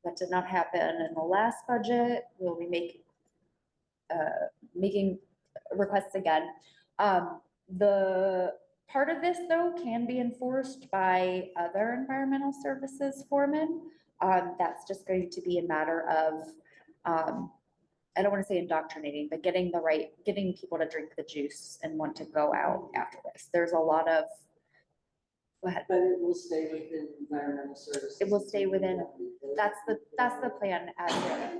Speaker 6: That did not happen in the last budget. We'll be making requests again. The part of this though can be enforced by other environmental services foremen. That's just going to be a matter of I don't want to say indoctrinating, but getting people to drink the juice and want to go out after this. There's a lot of, go ahead.
Speaker 3: But it will stay within environmental services.
Speaker 6: It will stay within, that's the plan as it.
Speaker 9: Like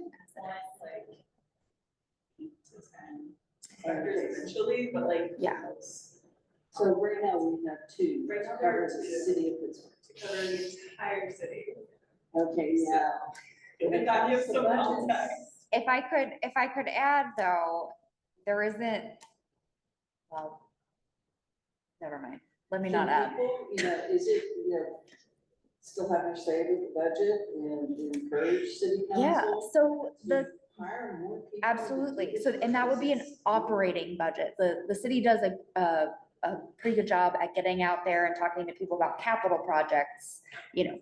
Speaker 9: 8 to 10 inspectors eventually, but like.
Speaker 6: Yeah.
Speaker 3: So right now we have 2.
Speaker 9: Right now
Speaker 3: to cover
Speaker 9: we're
Speaker 3: the
Speaker 9: 2.
Speaker 3: city of Pittsburgh.
Speaker 9: To cover the entire city.
Speaker 3: Okay, yeah.
Speaker 9: And that gives some context.
Speaker 6: If I could add though, there isn't, well, never mind. Let me not add.
Speaker 3: People, is it, still have your say with the budget and encourage city council?
Speaker 6: Yeah, so
Speaker 3: to hire more people?
Speaker 6: absolutely. So, and that would be an operating budget. The city does a pretty good job at getting out there and talking to people about capital projects,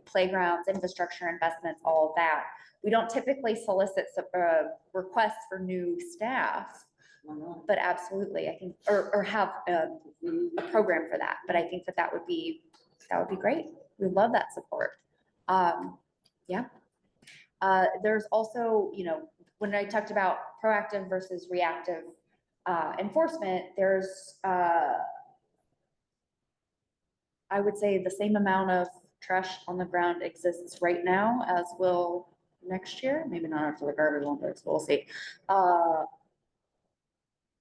Speaker 6: playgrounds, infrastructure investments, all of that. We don't typically solicit requests for new staff, but absolutely, I think, or have a program for that. But I think that would be great. We love that support. Yeah. There's also, when I talked about proactive versus reactive enforcement, there's, I would say the same amount of trash on the ground exists right now as will next year, maybe not after the garbage one, but we'll see.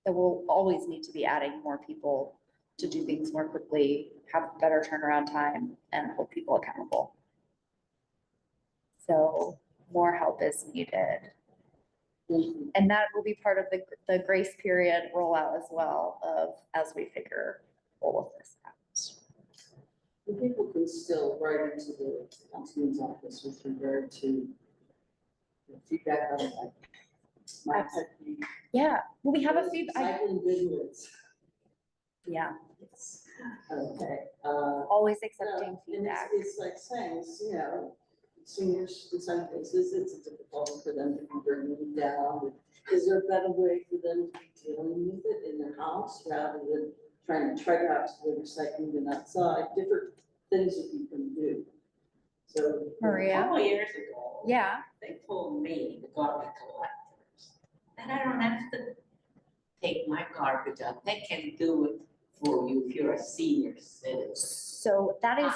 Speaker 6: That we'll always need to be adding more people to do things more quickly, have better turnaround time, and hold people accountable. So more help is needed. And that will be part of the grace period rollout as well, of as we figure all of this out.
Speaker 3: And people can still write into the councilman's office with regard to the feedback on like my pet peeve.
Speaker 6: Yeah, well, we have a feedback.
Speaker 3: Cycling vigilance.
Speaker 6: Yeah,
Speaker 3: Okay.
Speaker 6: always
Speaker 3: No,
Speaker 6: accepting
Speaker 3: and
Speaker 6: feedback.
Speaker 3: it's like saying, you know, seniors in some cases, it's difficult for them to be bringing down. Is there a better way for them to be dealing with it in their house rather than trying to trek out to the recycling bin outside? Different things that you can do. So.
Speaker 2: A
Speaker 6: Maria,
Speaker 2: couple of years ago.
Speaker 6: yeah,
Speaker 2: They told me, the garbage collectors, that I don't have to take my garbage out. They can do it for you if you're a senior citizen.
Speaker 6: so that is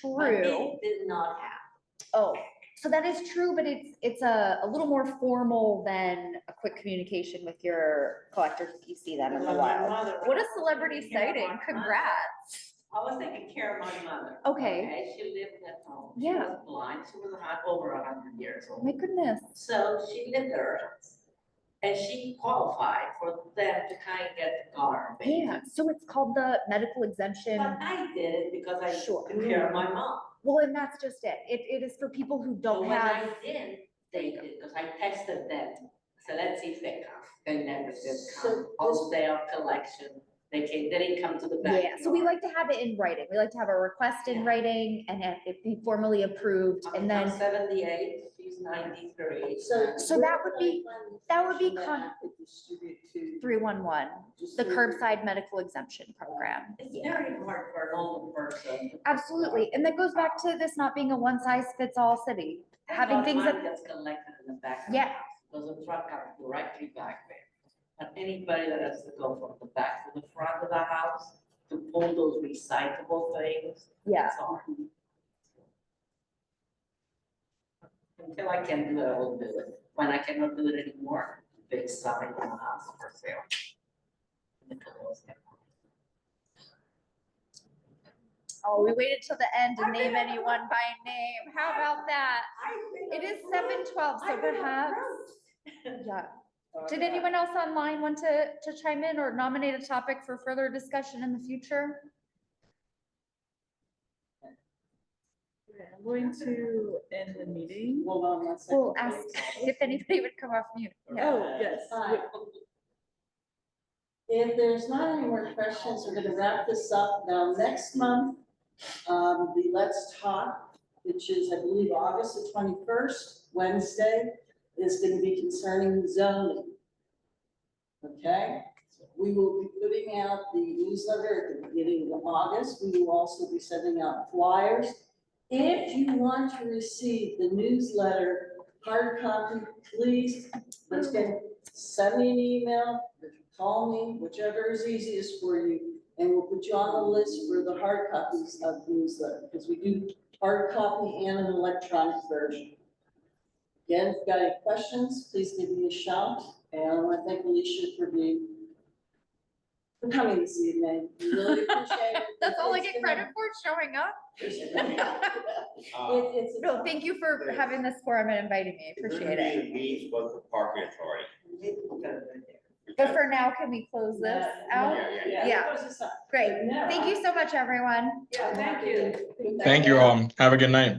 Speaker 2: But
Speaker 6: true.
Speaker 2: it did not happen.
Speaker 6: Oh, so that is true, but it's a little more formal than a quick communication with your collectors if you see them in the
Speaker 2: My
Speaker 6: wild.
Speaker 2: mother-
Speaker 6: What a celebrity
Speaker 2: taking care of
Speaker 6: sighting,
Speaker 2: my mother.
Speaker 6: congrats.
Speaker 2: I was taking care of my mother.
Speaker 6: Okay.
Speaker 2: She lived at home.
Speaker 6: Yeah.
Speaker 2: She was blind. She was over 100 years old.
Speaker 6: My goodness.
Speaker 2: So she lived there. And she qualified for them to kind of get the garbage.
Speaker 6: Yeah, so it's called the medical exemption.
Speaker 2: But I did it because I
Speaker 6: Sure.
Speaker 2: took care of my mom.
Speaker 6: Well, and that's just it. It is for people who
Speaker 2: So
Speaker 6: don't
Speaker 2: when
Speaker 6: have,
Speaker 2: I did, they did, because I tested them. So let's see if they come. They never did
Speaker 3: So
Speaker 2: come.
Speaker 3: this-
Speaker 2: Wholesale collection, they didn't come to the back.
Speaker 6: yeah, so we like to have it in writing. We like to have a request in
Speaker 2: Yeah.
Speaker 6: writing and have it be formally approved and
Speaker 2: I'm
Speaker 6: then,
Speaker 2: 78, she's 93.
Speaker 6: So that would be- that would be
Speaker 3: Distribute to.
Speaker 6: 311,
Speaker 3: just
Speaker 6: the
Speaker 3: so-
Speaker 6: curbside medical exemption program.
Speaker 2: It's
Speaker 6: Yeah.
Speaker 2: very hard for an older person. to-
Speaker 6: Absolutely, and that goes back to this not being a one size fits all city, having
Speaker 2: But
Speaker 6: things
Speaker 2: mine
Speaker 6: that,
Speaker 2: gets collected in the back of the
Speaker 6: Yeah.
Speaker 2: house, because the truck comes directly back there. But anybody that has to go from the back to the front of the house to pull those recyclable things,
Speaker 6: yeah.
Speaker 2: it's hard. Until I can do it, I will do it. When I cannot do it anymore, big sign in the house for sale.
Speaker 6: Oh, we waited till the end to name anyone by name. How about that? It is 7:12, so perhaps, yeah. Did anyone else online want to chime in or nominate a topic for further discussion in the future?
Speaker 1: Okay, I'm going to end the meeting.
Speaker 3: Hold on one second.
Speaker 6: We'll ask if anybody would come off mute. Yeah.
Speaker 1: Oh, yes.
Speaker 3: Hi. If there's not any more questions, we're gonna wrap this up. Now, next month, the Let's Talk, which is, I believe, August the 21st, Wednesday, is gonna be concerning zoning. Okay? We will be putting out the newsletter at the beginning of August. We will also be sending out flyers. If you want to receive the newsletter hard copy, please, send me an email, or call me, whichever is easiest for you, and we'll put you on the list for the hard copies of the newsletter, because we do hard copy and an electronic version. Again, if you've got any questions, please give me a shout, and I want to thank Alicia for coming this evening. We really appreciate it.
Speaker 6: That's all I
Speaker 3: It's
Speaker 6: get
Speaker 3: been a-
Speaker 6: credit for, showing up.
Speaker 3: It's a-
Speaker 6: No, thank you for having this forum and inviting me. Appreciate it.
Speaker 7: Means both the parking authority.
Speaker 6: But for now, can we close this out? Yeah.
Speaker 3: Close this up.
Speaker 6: Great. Thank you so much, everyone.
Speaker 2: Yeah, thank you.
Speaker 10: Thank you all. Have a good night.